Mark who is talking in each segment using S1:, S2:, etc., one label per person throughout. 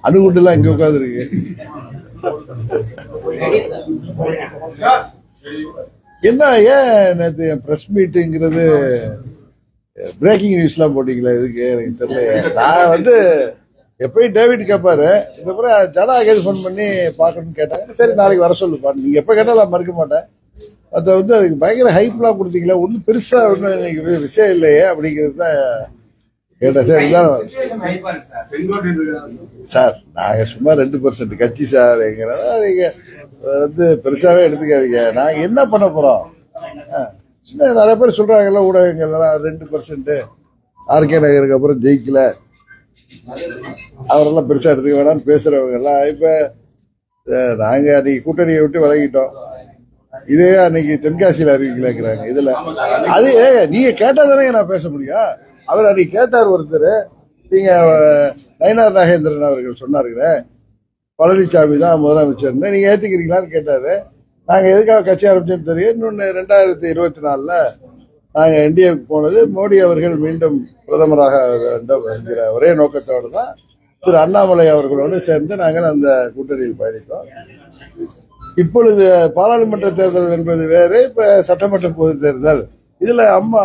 S1: அணுகுண்டுலாம் இங்க உட்கார்ந்து இருக்கு. என்ன ஏன் நேற்று பிரஸ் மீட்டுங்கிறது பிரேக்கிங் நியூஸ்லாம் போட்டீங்களா? இதுக்கு எனக்கு தெரியல. நான் எப்பயும் டேவிட் கேட்பாரு, இந்த முறை ஜனா ஃபோன் பண்ணி பார்க்கணும்னு கேட்டாங்க. சரி நாளைக்கு வர சொல்லுப்பா, நீங்க எப்ப கேட்டாலும் மறுக்க மாட்டேன். அதுக்கு பயங்கர ஹைப்லாம் கொடுத்தீங்களா, ஒன்றும் பெருசா ஒன்றும் இன்னைக்கு விஷயம் இல்லையே அப்படிங்கிறது தான் கேட்டேன். சார் நாங்க சும்மா 2% கட்சி சார், எங்கிறதா நீங்க பெருசாவே எடுத்துக்காதீங்க. நாங்க என்ன பண்ண போறோம்? நிறைய பேர் சொல்றாங்கல்ல ஊடகங்கள்லாம் 2% ஆர்கே நகருக்கு அப்புறம் ஜெயிக்கல, அவரெல்லாம் பெருசா எடுத்துக்க வேணாம்னு பேசுறவங்க எல்லாம் இப்ப நாங்க அன்னைக்கு கூட்டணியை விட்டு விலகிட்டோம். இதே அன்னைக்கு தென்காசியில அறிவிக்கலாங்கிறாங்க. இதுல அது நீங்க கேட்டாதானே நான் பேச முடியும். அவர் அன்னைக்கு கேட்டார் ஒருத்தர், நீங்க நயினார் நாகேந்திரன் அவர்கள் சொன்னாருங்க பழனிசாமி தான் முதலமைச்சர், நீங்க ஏத்துக்கிறீங்களான்னு கேட்டாரு. நாங்க எதுக்காக கட்சி ஆரம்பிச்சோன்னு தெரியும். இன்னொன்னு 2024 நாங்க என்டிஏக்கு போனது மோடி அவர்கள் மீண்டும் பிரதமராக வேண்டும் என்கிற ஒரே நோக்கத்தோடு தான் திரு அண்ணாமலை அவர்களோடு சேர்ந்து நாங்கள் அந்த கூட்டணியில் பயணித்தோம். இப்பொழுது பாராளுமன்ற தேர்தல் என்பது வேறு, இப்ப சட்டமன்ற பொது தேர்தல். இதுல அம்மா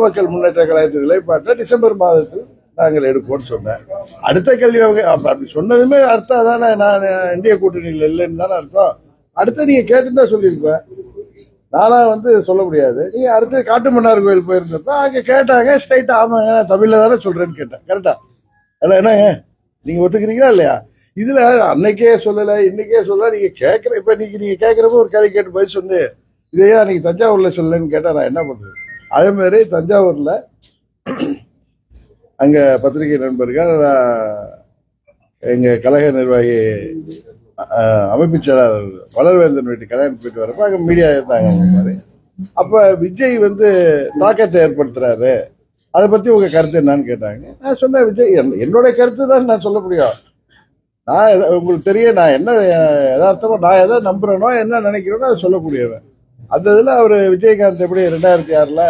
S1: மக்கள் முன்னேற்ற கழகத்தின் நிலைப்பாட்டை டிசம்பர் மாதத்தில் நாங்கள் எடுப்போம்னு சொன்னேன். அடுத்த கேள்வி அவங்க அப்படி சொன்னதுமே அர்த்தம் தானே நான் இந்திய கூட்டணியில் இல்லைன்னு தானே அர்த்தம். அடுத்து நீங்க கேட்டுன்னு தான் சொல்லியிருப்பேன், நானா சொல்ல முடியாது. நீங்க அடுத்து காட்டுமன்னார் கோயில் போயிருந்தப்ப அங்க கேட்டாங்க, ஸ்ட்ரைட்டா ஆமாங்க தமிழ்ல தானே சொல்றேன்னு கேட்டேன். கரெக்டா? என்னங்க நீங்க ஒத்துக்கிறீங்களா இல்லையா? இதுல அன்னைக்கே சொல்லல இன்னைக்கே சொல்லல, நீங்க கேட்கிற இப்ப நீங்க கேட்கிறப்ப ஒரு கேள்வி கேட்டு பதில் சொன்னு இதையா அன்னைக்கு தஞ்சாவூர்ல சொல்லலன்னு கேட்டா நான் என்ன பண்றது? அதே மாதிரி தஞ்சாவூர்ல அங்க பத்திரிகை நண்பர்கள் எங்க கழக நிர்வாகி அமைப்பு செயலாளர் வளர்வேந்தன் வீட்டு கல்யாணம் போயிட்டு வரப்ப அங்க மீடியா இருந்தாங்க மாதிரி. அப்ப விஜய் தாக்கத்தை ஏற்படுத்துறாரு, அதை பத்தி உங்க கருத்து என்னன்னு கேட்டாங்க. நான் சொன்ன விஜய் என்னோட கருத்து தான் நான் சொல்ல முடியும். நான் உங்களுக்கு தெரியும், நான் என்ன யதார்த்தமா நான் எதை நம்புறேனோ என்ன நினைக்கிறேனோ அதை சொல்லக்கூடியவன். அந்த இதுல அவர் விஜயகாந்த் எப்படி 2006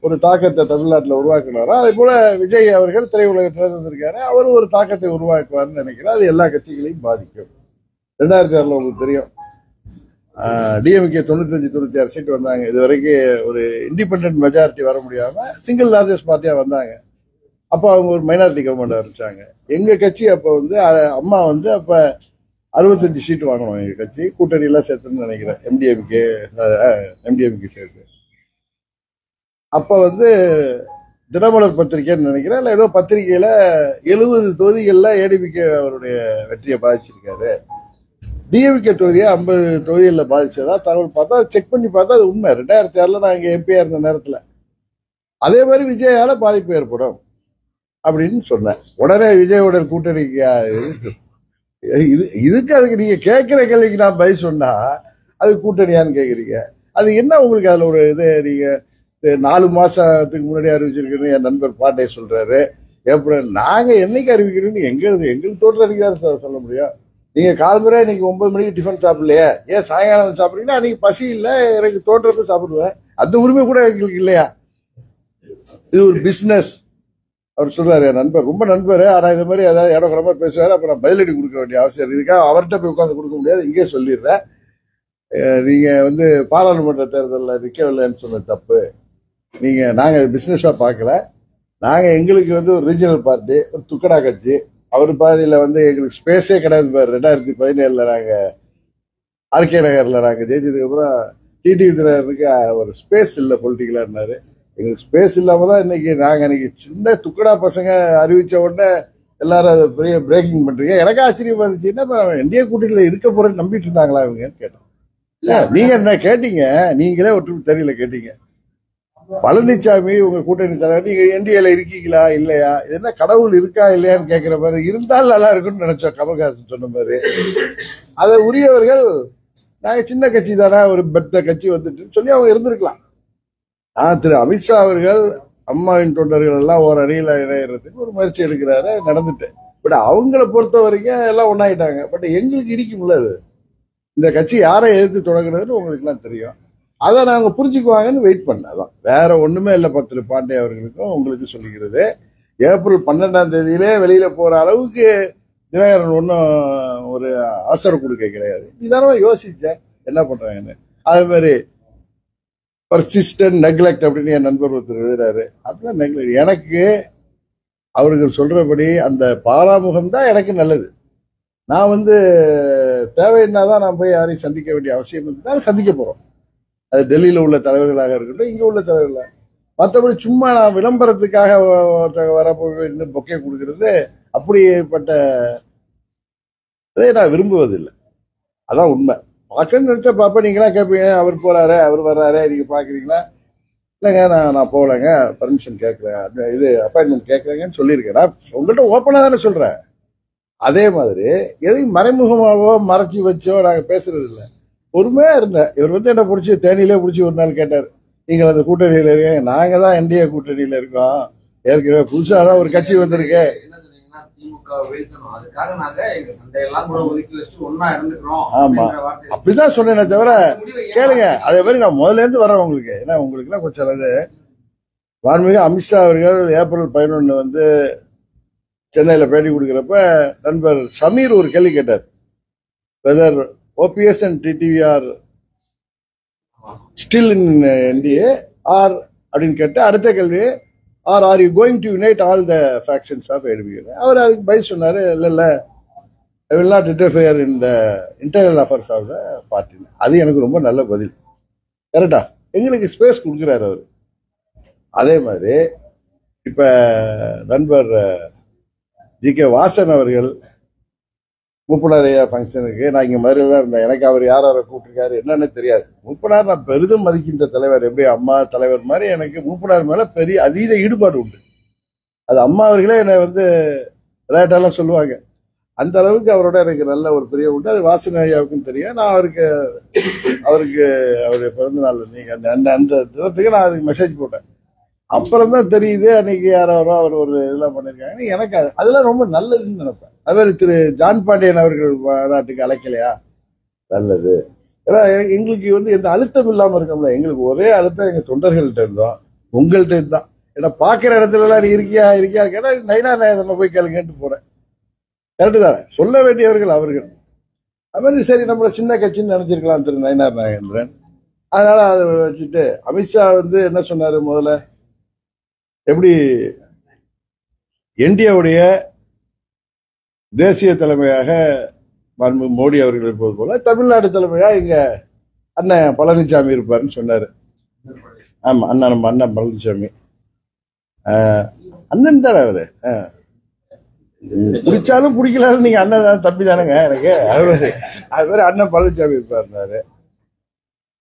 S1: ஒரு தாக்கத்தை தமிழ்நாட்டில் உருவாக்கினாரோ அதே போல விஜய் அவர்கள் திரையுலகத்தில் இருந்திருக்காரு, அவரும் ஒரு தாக்கத்தை உருவாக்குவார்னு நினைக்கிறேன். அது எல்லா கட்சிகளையும் பாதிக்கும். 2006 உங்களுக்கு தெரியும், டிஎம்கே 95-96 சீட் வந்தாங்க. இது வரைக்கும் ஒரு இண்டிபெண்டன்ட் மெஜாரிட்டி வர முடியாம சிங்கிள் லார்ஜஸ்ட் பார்ட்டியா வந்தாங்க. அப்ப அவங்க ஒரு மைனாரிட்டி கவர்மெண்ட் ஆரம்பிச்சாங்க. எங்க கட்சி அப்ப அம்மா அப்ப 65 சீட் வாங்கணும். எங்க கட்சி கூட்டணி எல்லாம் சேர்த்துன்னு நினைக்கிறேன், எம்டிஎம்கே சேர்த்து. அப்ப தினமலர் பத்திரிகைன்னு நினைக்கிறேன், இல்ல ஏதோ பத்திரிகையில 70 தொகுதிகள்ல ஏடிபிகே அவருடைய வெற்றியை பாதிச்சிருக்காரு, டிஎம்கே தொகுதியை 50 தொகுதிகளில் பாதிச்சதா தகவல் பார்த்தா செக் பண்ணி பார்த்தா அது உண்மை. 2006 நான் இங்க எம்பியா இருந்த நேரத்துல அதே மாதிரி விஜயால பாதிப்பு ஏற்படும் அப்படின்னு சொன்னேன். உடனே விஜயோட கூட்டணிக்கு அதுக்கு நீங்க கேட்கிற கேள்விக்கு நான் பதில் சொன்னா அது கூட்டணியான்னு கேக்குறீங்க. அது என்ன உங்களுக்கு அதுல ஒரு நீங்க 4 மாசத்துக்கு முன்னாடி அறிவிச்சிருக்கேன்னு என் நண்பர் பாட்டே சொல்றாரு. ஏப்ரல் நாங்க என்னைக்கு அறிவிக்கிறோம்னு எங்களுக்கு தோட்டல் அன்னைக்கு சொல்ல முடியும். நீங்க காலம்புற இன்னைக்கு 9 மணிக்கு டிஃபன் சாப்பிடலையே, ஏன் சாயங்காலம் சாப்பிடுறீங்கன்னா அன்னைக்கு பசி இல்ல எனக்கு தோன்றப்ப சாப்பிடுவேன், அந்த உரிமை கூட எங்களுக்கு இல்லையா? இது ஒரு பிசினஸ். அவர் சொல்றாரு என் நண்பர், ரொம்ப நண்பர், ஆனா இந்த மாதிரி ஏதாவது இடம் கிடமா பேசுவாரு, அப்ப நான் பதிலடி கொடுக்க வேண்டிய அவசியம் இதுக்காக அவர்கிட்ட போய் உட்காந்து கொடுக்க முடியாது. இங்கே சொல்லிடுறேன், நீங்க பாராளுமன்ற தேர்தலில் நிற்கவில்லைன்னு சொன்ன தப்பு. நாங்க பிசினஸா பார்க்கல. நாங்க எங்களுக்கு ஒரு ரீஜனல் பார்ட்டி, ஒரு துக்கடா கட்சி. அவர் பார்ட்டியில எங்களுக்கு ஸ்பேஸே கிடையாது. 2017 நாங்க ஆர்கே நகர்ல நாங்க ஜெயிச்சதுக்கு அப்புறம் டிடிவி தினகரனுக்கு ஒரு ஸ்பேஸ் இல்ல பொலிட்டிக்கலா இருந்தாரு. எங்களுக்கு ஸ்பேஸ் இல்லாம தான் இன்னைக்கு சின்ன துக்கடா பசங்க அறிவிச்ச உடனே எல்லாரும் அதை பெரிய பிரேக்கிங் பண்றீங்க. எனக்கு ஆச்சரியமா இருந்துச்சு, என்ன என்டிஏ கூட்டணியில இருக்க போறேன்னு நம்பிட்டு இருந்தாங்களா இவங்கன்னு கேட்டோம். நீங்க என்ன கேட்டீங்க, நீங்களே ஒற்றுமை தெரியல கேட்டீங்க. பழனிசாமி உங்க கூட்டணி தலைவர், நீங்க என்டிஏல இருக்கீங்களா இல்லையா, இது என்ன கடவுள் இருக்கா இல்லையான்னு கேட்கிற மாதிரி, இருந்தாலும் நல்லா இருக்குன்னு நினைச்சோம் கமல்ஹாசன் சொன்ன மாதிரி. அதை உரியவர்கள் நாங்க சின்ன கட்சி தானே, ஒரு பெத்த கட்சி சொல்லி அவங்க இருந்திருக்கலாம். திரு அமித்ஷா அவர்கள் அம்மாவின் தொண்டர்கள் எல்லாம் ஒரு அணியில இணையறதுக்கு ஒரு முயற்சி எடுக்கிறாரு, நடந்துட்டு. பட் அவங்களை பொறுத்த வரைக்கும் எல்லாம் ஒன்னாயிட்டாங்க. பட் எங்களுக்கு இடிக்கும்ல அது. இந்த கட்சி யாரை எதிர்த்து தொடங்குறதுன்னு உங்களுக்கு எல்லாம் தெரியும். அதை நாங்க புரிஞ்சுக்குவாங்கன்னு வெயிட் பண்ணதான், வேற ஒண்ணுமே இல்லை. பத்திரி பாண்டே அவர்களுக்கும் உங்களுக்கு சொல்லிக்கிறது, ஏப்ரல் 12 வெளியில போற அளவுக்கு தினகரன் ஒன்றும் ஒரு அவசரம் கொடுக்க கிடையாது. நிதானமா யோசிச்சேன் என்ன பண்றாங்கன்னு. அதே மாதிரி பர்சிஸ்டன்ட் நெக்லெக்ட் அப்படின்னு என் நண்பர் ஒருத்தர் எழுதுறாரு. அப்படிலாம் நெக்லெக்ட் எனக்கு அவர்கள் சொல்றபடி அந்த பாராமுகம் தான் எனக்கு நல்லது. நான் தேவைன்னாதான் நான் போய் யாரையும் சந்திக்க வேண்டிய அவசியம் இருந்தாலும் சந்திக்க போறோம். அது டெல்லியில உள்ள தலைவர்களாக இருக்கட்டும், இங்க உள்ள தலைவர்களாக. மற்றபடி சும்மா நான் விளம்பரத்துக்காக வரப்போ பொக்கே கொடுக்கறது அப்படிப்பட்ட இதை நான் விரும்புவதில்லை. அதான் உண்மை. பார்க்கணும்னு நினைச்சா பாப்பா, நீங்களா கேட்பீங்க, அவர் போறாரு அவர் வர்றாரு நீங்க பாக்குறீங்களா? இல்லைங்க, நான் போகலைங்க, பர்மிஷன் கேட்கல, இது அப்பாயின்மெண்ட் கேட்கலங்கன்னு சொல்லியிருக்கேன். நான் உங்கள்கிட்ட ஓப்பனா தானே சொல்றேன். அதே மாதிரி எதையும் மறைமுகமாவோ மறைச்சி வச்சோ நாங்க பேசுறது இல்லை. பொறுமையா இருந்தேன். இவர் என்ன பிடிச்சி தேனியிலே பிடிச்சி ஒரு நாள் கேட்டார், நீங்கள் அந்த கூட்டணியில இருக்கீங்க. நாங்க தான் என்டிஏ கூட்டணியில இருக்கோம், ஏற்கனவே புதுசா தான் ஒரு கட்சி வந்திருக்கு. ஆமா, அப்படிதான் சொன்னேனே தவிர கேளுங்க. அதே மாதிரி நான் முதல்ல இருந்து வர்றேன் உங்களுக்கு. ஏன்னா உங்களுக்கு எல்லாம் கொஞ்சம் அல்லது வான்மிகு அமித்ஷா அவர்கள் ஏப்ரல் 11 சென்னையில பேட்டி கொடுக்கிறப்ப நண்பர் சமீர் ஒரு கேள்வி கேட்டார், weather OPS and TTV are still in NDA or அப்படின்னு கேட்டு அடுத்த கேள்வி, are are you going to unite all the factions of ADMK. அவர் அதுக்கு பதில் சொன்னாரு, இல்ல I will not interfere in the internal affairs of the party. அது எனக்கு ரொம்ப நல்ல பதில். கரெக்டா, எங்களுக்கு ஸ்பேஸ் கொடுக்குறாரு அவர். அதே மாதிரி இப்ப நண்பர் GK வாசன் அவர்கள் மூப்பனார் ஐயா ஃபங்க்ஷனுக்கு நான் இங்க மாதிரி தான் இருந்தேன். எனக்கு அவர் யாரை கூப்பிட்டுருக்காரு என்னன்னு தெரியாது. மூப்பனார் நான் பெரிதும் மதிக்கின்ற தலைவர். எப்படி அம்மா தலைவர் மாதிரி எனக்கு மூப்பனார் மேல பெரிய அதீத ஈடுபாடு உண்டு. அது அம்மா அவர்களே என்னை விளையாட்டெல்லாம் சொல்லுவாங்க. அந்த அளவுக்கு அவரோட எனக்கு நல்ல ஒரு பெரிய உண்டு. அது வாசன் ஐயாவுக்கும் தெரியும். நான் அவருக்கு அவருடைய பிறந்த நாள் நீங்க அந்த தினத்துக்கு நான் அதுக்கு மெசேஜ் போட்டேன். அப்புறம் தான் தெரியுது அன்னைக்கு யாரோ அவர் ஒரு இதெல்லாம் பண்ணிருக்காங்க. எனக்கு அதெல்லாம் ரொம்ப நல்லதுன்னு நினைப்பேன். அவர் திரு ஜான் பாண்டியன் அவர்கள் நாட்டுக்கு அழைக்கலையா, நல்லது. ஏன்னா எங்களுக்கு எந்த அழுத்தம் இல்லாம இருக்கோம்ல. எங்களுக்கு ஒரே அழுத்தம் எங்க தொண்டர்கள்ட்ட இருந்தோம், உங்கள்கிட்ட இருந்தான். ஏன்னா பாக்குற இடத்துல எல்லாம் நீ இருக்கியா கேட்டா நைனா நான் போய் கேளுங்கன்ட்டு போறேன். கரெக்டு தானே, சொல்ல வேண்டியவர்கள் அவர்கள். அது மாதிரி சரி நம்மள சின்ன கட்சின்னு நினைச்சிருக்கலாம் திரு நயினார் நாகேந்திரன். அதனால அதை வச்சுட்டு அமித்ஷா என்ன சொன்னாரு, முதல்ல எப்படி என்டிஏவுடைய தேசிய தலைமையாக மோடி அவர்கள் இருப்பது போல தமிழ்நாடு தலைமையா இங்க அண்ணன் பழனிசாமி இருப்பாருன்னு சொன்னாரு. ஆமா, நம்ம அண்ணன் பழனிசாமி அண்ணன் தானே அவரு. பிடிச்சாலும் பிடிக்கலாலும் நீங்க அண்ணன் தான், தம்பி தானேங்க எனக்கு. அது மாதிரி அண்ணன் பழனிசாமி இருப்பாருனாரு.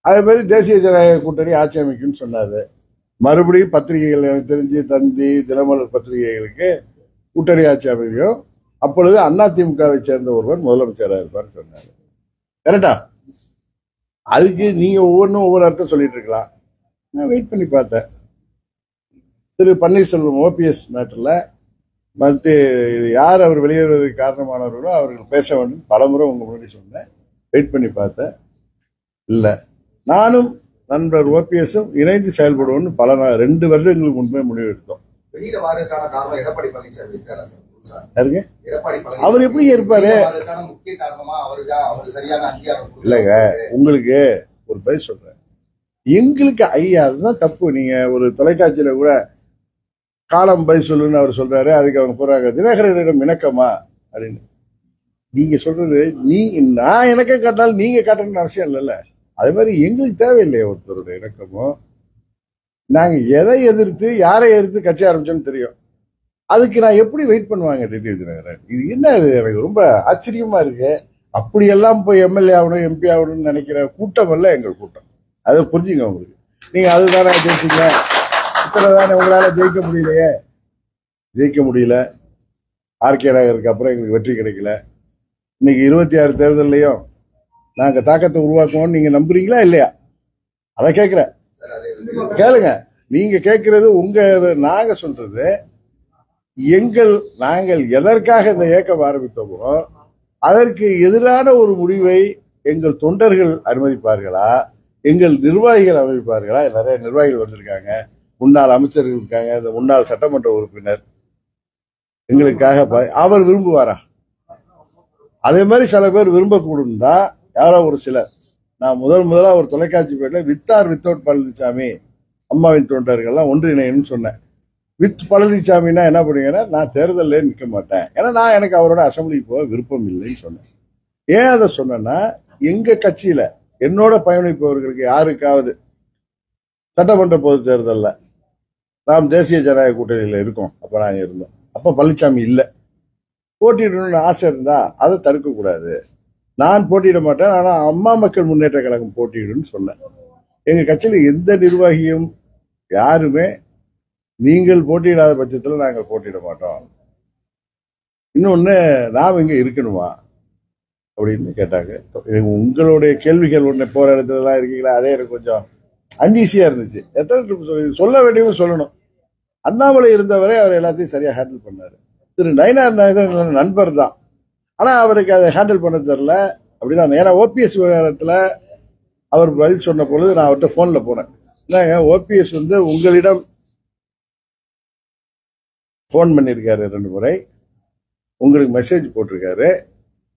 S1: அதே மாதிரி தேசிய ஜனநாயக கூட்டணி ஆட்சி அமைக்கும்னு சொன்னாரு. மறுபடியும் பத்திரிகைகள் எனக்கு தெரிஞ்சு தந்தி தினமலர் பத்திரிகைகளுக்கு கூட்டணி ஆட்சி அமைக்கும், அப்பொழுது அதிமுகவை சேர்ந்த ஒருவர் முதலமைச்சராக இருப்பார் சொன்னாரு. கரெக்டா? அதுக்கு நீங்க ஒவ்வொன்றும் ஒவ்வொரு அர்த்தம் சொல்லிட்டு இருக்கலாம். நான் வெயிட் பண்ணி பார்த்தேன். திரு பன்னீர்செல்வம் OPS மேட்டர்ல யார் அவர் வெளியேறுவதற்கு காரணமானவர்களோ அவர்கள் பேச வேண்டும் பலமுறை உங்க முன்னாடி சொன்னேன். வெயிட் பண்ணி பார்த்தேன். இல்ல, நானும் நண்பர் OPSம் இணைந்து செயல்படுவோம்னு 2 வருடங்களுக்கு முன்பே முடிவு எடுத்தோம். அவர் எப்படி இருப்பாரு? இல்லங்க, உங்களுக்கு ஒரு பதில் சொல்றேன். எங்களுக்கு ஐயா அதுதான் தப்பு. நீங்க ஒரு தொலைக்காட்சியில கூட காலம் பதில் சொல்லுன்னு அவர் சொல்றாரு, அதுக்கு அவங்க போறாங்க தினகரனிடம் இணக்கமா அப்படின்னு. நீங்க சொல்றது நான் இணக்க காட்டினாலும் நீங்க காட்டணும்னு அவசியம் இல்லைல்ல. அதே மாதிரி எங்களுக்கு தேவையில்லையே ஒருத்தருடைய இணக்கமும். நாங்க எதை எதிர்த்து யாரை எதிர்த்து கட்சி ஆரம்பிச்சோம்னு தெரியும். அதுக்கு நான் எப்படி வெயிட் பண்ணுவாங்க டிடிவி தினகரன்? இது என்ன, இது எனக்கு ரொம்ப ஆச்சரியமா இருக்கு. அப்படியெல்லாம் போய் MLA ஆகணும் MP ஆகணும்னு நினைக்கிற கூட்டம் அல்ல எங்கள் கூட்டம். அதை புரிஞ்சுங்க. உங்களுக்கு நீங்க அதுதானே ஜெயிச்சீங்க, இத்தனை தானே உங்களால ஜெயிக்க முடியல. RK நகருக்கு அப்புறம் எங்களுக்கு வெற்றி கிடைக்கல. இன்னைக்கு 26 தேர்தலையும் நாங்க தாக்கத்தை உருவாக்குவோம். நீங்க நம்புறீங்களா இல்லையா? அதை கேட்கிறேன். கேளுங்க. நீங்க கேட்கறது நாங்க சொல்றது நாங்கள் எதற்காக இந்த இயக்கம் ஆரம்பித்தோமோ அதற்கு எதிரான ஒரு முடிவை எங்கள் தொண்டர்கள் அனுமதிப்பார்களா, எங்கள் நிர்வாகிகள் அமைப்பார்களா? நிறைய நிர்வாகிகள் வந்திருக்காங்க, முன்னாள் அமைச்சர்கள் இருக்காங்க, இந்த முன்னாள் சட்டமன்ற உறுப்பினர் எங்களுக்காக அவர் விரும்புவாரா? அதே மாதிரி சில பேர் விரும்பக்கூடும் தான், யாரோ ஒரு சிலர். நான் முதலா ஒரு தொலைக்காட்சி பேர்ல வித்தார் வித்தவுட் பழனிசாமி அம்மாவின் தொண்டர்கள்லாம் ஒன்றிணைன்னு சொன்னேன். வித் பழனிசாமின்னா என்ன பண்ணுவீங்கன்னா, நான் தேர்தலில் நிற்க மாட்டேன், ஏன்னா எனக்கு அவரோட அசம்பிளிக்கு போக விருப்பம் இல்லைன்னு சொன்னேன். ஏன் அதை சொன்னேன்னா, எங்க கட்சியில என்னோட பயணிப்பவர்களுக்கு யாருக்காவது சட்டமன்ற பொது தேர்தலில் நாம் தேசிய ஜனநாயக கூட்டணியில் இருக்கோம், அப்ப நாங்க இருந்தோம், அப்ப பழனிசாமி இல்லை, போட்டியிடணும்னு ஆசை இருந்தா அதை தடுக்க கூடாது. நான் போட்டியிட மாட்டேன், ஆனா அம்மா மக்கள் முன்னேற்ற கழகம் போட்டியிடுன்னு சொன்னேன். எங்க கட்சியில எந்த நிர்வாகியும் யாருமே நீங்கள் போட்டியிடாத பட்சத்தில் நாங்கள் போட்டியிட மாட்டோம், இன்னொன்னு நாம் இங்க இருக்கணுமா அப்படின்னு கேட்டாங்க. உங்களுடைய கேள்விகள் ஒண்ணு போற இடத்துல எல்லாம் இருக்கீங்களா, அதே எனக்கு கொஞ்சம் அன்ஈசியா இருந்துச்சு. எத்தனை சொல்ல வேண்டியவங்க சொல்லணும். அண்ணாமலை இருந்தவரை அவர் எல்லாத்தையும் சரியா ஹேண்டில் பண்ணாரு. திரு நயினார் நாயகன் நண்பர் தான், ஆனா அவருக்கு அதை ஹேண்டில் பண்ண தெரியல. அப்படிதான். ஏன்னா ஓபிஎஸ் விவகாரத்துல அவர் பதில் சொன்ன பொழுது நான் அவர்கிட்ட போன்ல போனேன். ஓபிஎஸ் உங்களிடம் போன் பண்ணிருக்காரு 2 முறை, உங்களுக்கு மெசேஜ் போட்டிருக்காரு,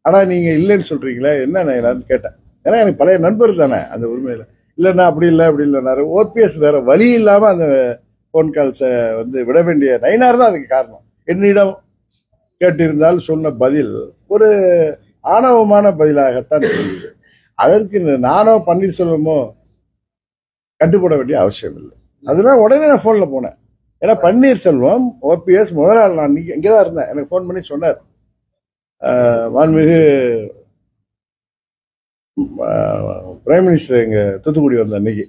S1: ஆனா நீங்க இல்லைன்னு சொல்றீங்களா, என்ன நான் கேட்டேன். ஏன்னா எனக்கு பழைய நண்பர் தானே அந்த உரிமையில. இல்லைன்னா அப்படி இல்லை அப்படி இல்லைனாரு. ஓபிஎஸ் வேற வழி இல்லாம அந்த போன் கால்ஸை விட வேண்டிய நயினார் தான் அதுக்கு காரணம். என்னிடம் கேட்டிருந்தால் சொன்ன பதில் ஒரு ஆணவமான பதிலாகத்தான் தெரியுது. அதற்கு நானோ பன்னீர்செல்வமோ கட்டுப்பட வேண்டிய அவசியம் இல்லை. அதனால உடனே நான் போன்ல போனேன். ஏன்னா பன்னீர்செல்வம் ஓபிஎஸ் முதல் நாள் நான் இங்கதான் இருந்தேன், எனக்கு போன் பண்ணி சொன்னார், மாண்புமிகு பிரைம் மினிஸ்டர் எங்க தூத்துக்குடி வந்த அன்னைக்கு,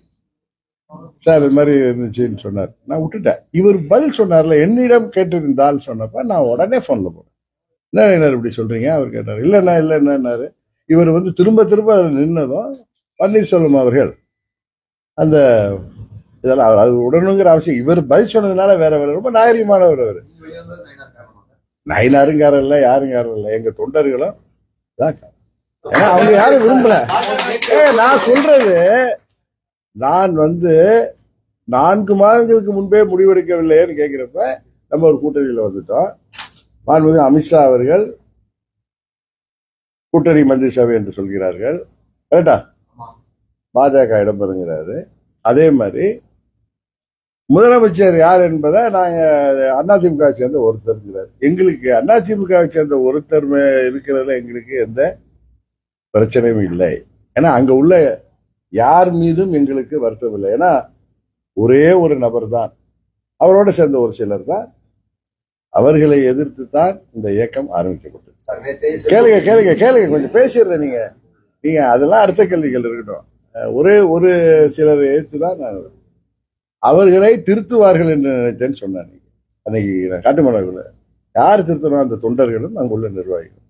S1: சார் இது மாதிரி இருந்துச்சுன்னு சொன்னார். நான் விட்டுட்டேன். இவர் பதில் சொன்னார்ல, என்னிடம் கேட்டிருந்தால் சொன்னப்ப நான் உடனே போன்ல போனேன். என்ன இப்படி சொல்றீங்க அவர் கேட்டார். இல்லைண்ணா இல்லைன்னாரு. இவர் திரும்ப திரும்ப அதில் நின்னதும் பன்னீர்செல்வம் அவர்கள் அந்த இதெல்லாம் அது உடனுங்கிற அவசியம், இவர் பதில் சொன்னதுனால வேற வேற ரொம்ப நாகரிகமானவர். அவர் நயினாருங்காரம் இல்லை, யாருங்காரம் இல்லை, எங்க தொண்டர்களும் தான். ஏன்னா அவங்க யாரும் விரும்பல. நான் சொல்றது, நான் 4 மாதங்களுக்கு முன்பே முடிவெடுக்கவில்லைன்னு கேட்கிறப்ப நம்ம ஒரு கூட்டணியில் வந்துட்டோம். மாண்புமிகு அமித்ஷா அவர்கள் கூட்டணி மந்திரி சபை என்று சொல்கிறார்கள், கரெக்டா? பாஜக இடம்பெறுகிறாரு. அதே மாதிரி முதலமைச்சர் யார் என்பதை நாங்க அதிமுக சேர்ந்த ஒருத்தர் இருக்கிறார். எங்களுக்கு அதிமுக சேர்ந்த ஒருத்தர் இருக்கிறதுல எங்களுக்கு எந்த பிரச்சனையும் இல்லை. ஏன்னா அங்க உள்ள யார் மீதும் எங்களுக்கு வருத்தம் இல்லை. ஏன்னா ஒரே ஒரு நபர் தான், அவரோட சேர்ந்த ஒரு சிலர் தான், அவர்களை எதிர்த்து தான் இந்த இயக்கம் ஆரம்பிக்கப்பட்டது. கேளுங்க கேளுங்க கேளுங்க, கொஞ்சம் பேசிடுறேன். நீங்க அதெல்லாம் அடுத்த கேள்விகள் இருக்கட்டும். ஒரே ஒரு சிலர் எதிர்த்து தான் நான் அவர்களை திருத்துவார்கள் என்று நினைத்தேன்னு சொன்னாங்க. அன்னைக்கு நான் காட்டுமன்னார்ல யார் திருத்தணும், அந்த தொண்டர்களும் அங்குள்ள நிர்வாகிகள்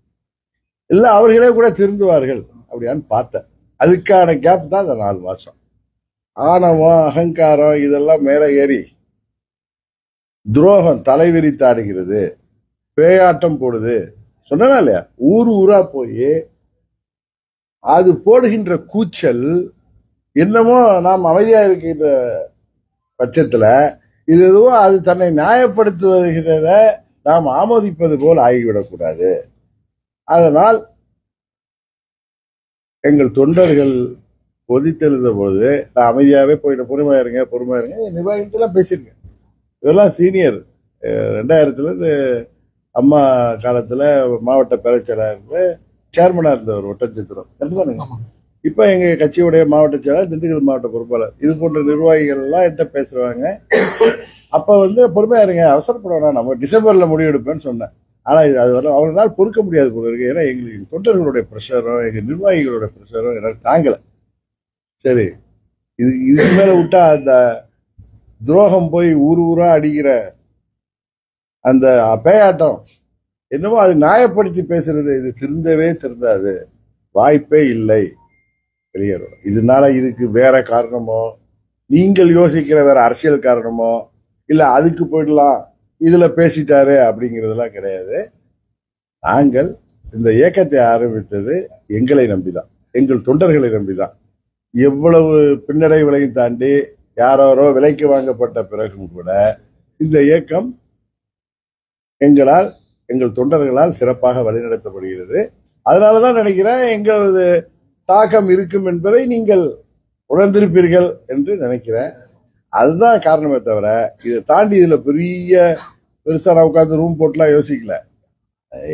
S1: இல்ல, அவர்களே கூட திருந்துவார்கள் அப்படியான்னு பார்த்தேன். அதுக்கான கேப் தான் அந்த 4 மாசம். ஆணவம் அகங்காரம் இதெல்லாம் மேல ஏறி துரோகம் தலைவிரித்தாடுகிறது, பேயாட்டம் போடுது சொன்னா இல்லையா, ஊரா போய் அது போடுகின்ற கூச்சல் என்னமோ நாம் அமைதியா இருக்கின்ற பட்சத்துல இது எதுவோ அது தன்னை நியாயப்படுத்துவத நாம் ஆமோதிப்பது போல் ஆகிவிடக்கூடாது. அதனால் எங்கள் தொண்டர்கள் கொதித்தெழுந்த பொழுது நான் அமைதியாவே போயிட்டு பொறுமையா இருங்க நிர்வாகிகள்லாம் பேசியிருக்கேன். இதெல்லாம் சீனியர். 2000 அம்மா காலத்துல மாவட்ட பேரச்செயலாளர் இருந்து சேர்மனா இருந்தவர் ஒட்டச்சித்திரம் கண்டுதானுங்க. இப்ப எங்க கட்சியுடைய மாவட்ட செயலாளர், திண்டுக்கல் மாவட்ட பொறுப்பாளர், இது போன்ற நிர்வாகிகள் எல்லாம் என்கிட்ட பேசுறாங்க. அப்ப பொறுமையா இருங்க, அவசரப்படணும், நம்ம டிசம்பர்ல முடிவெடுப்பேன்னு சொன்னேன். ஆனா இது அது வர அவங்களால பொறுக்க முடியாது போல இருக்கு. ஏன்னா எங்களுக்கு தொண்டர்களுடைய பிரஷரும் எங்க நிர்வாகிகளுடைய பிரஷரும் எனக்கு தாங்கல. சரி, இதுக்கு மேல விட்டா அந்த துரோகம் போய் ஊரா அடிக்கிற அந்த பேயாட்டம் என்னமோ அது நியாயப்படுத்தி பேசுறது, இது திருந்தாது, வாய்ப்பே இல்லை, வெளியேறும். இதனால இதுக்கு வேற காரணமோ, நீங்கள் யோசிக்கிற வேற அரசியல் காரணமோ, இல்ல அதுக்கு போயிடலாம் இதுல பேசிட்டாரு அப்படிங்கறதெல்லாம் கிடையாது. நாங்கள் இந்த இயக்கத்தை ஆரம்பித்தது எங்களை நம்பிதான், எங்கள் தொண்டர்களை நம்பிதான். எவ்வளவு பின்னடைவுகளையும் தாண்டி யாரோ விலைக்கு வாங்கப்பட்ட பிறகும் கூட இந்த இயக்கம் எங்கள் தொண்டர்களால் சிறப்பாக வழிநடத்தப்படுகிறது. அதனாலதான் நினைக்கிறேன் எங்களது தாக்கம் இருக்கும் என்பதை நீங்கள் உணர்ந்திருப்பீர்கள் என்று நினைக்கிறேன். அதுதான் காரணமே தவிர இதை தாண்டி இதுல பெருசா நான் உட்காந்து ரூம் போட்டுலாம் யோசிக்கல.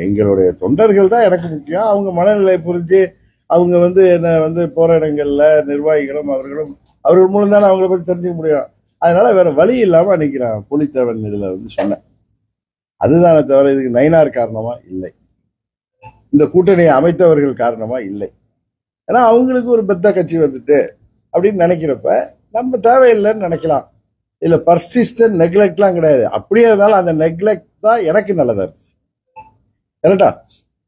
S1: எங்களுடைய தொண்டர்கள் தான் எனக்கு முக்கியம். அவங்க மனநிலை புரிஞ்சு அவங்க என்ன போற இடங்கள்ல நிர்வாகிகளும் அவர்கள் மூலம் தானே அவங்கள பத்தி தெரிஞ்சுக்க முடியும். அதனால வேற வழி இல்லாம அன்னைக்கு நான் புலித்தேவன் இதுல சொன்னேன். அதுதானே தவிர இதுக்கு நயினார் காரணமா இல்லை, இந்த கூட்டணியை அமைத்தவர்கள் காரணமா இல்லை. ஏன்னா அவங்களுக்கு ஒரு பெத்த கட்சி வந்துட்டு அப்படின்னு நினைக்கிறப்ப நம்ம தேவையில்லைன்னு நினைக்கலாம். இதுல பர்சிஸ்டன்ட் நெக்லெக்ட்லாம் கிடையாது. அப்படியே இருந்தாலும் அந்த நெக்லெக்ட் தான் எனக்கு நல்லதா இருந்துச்சு. கரெக்டா?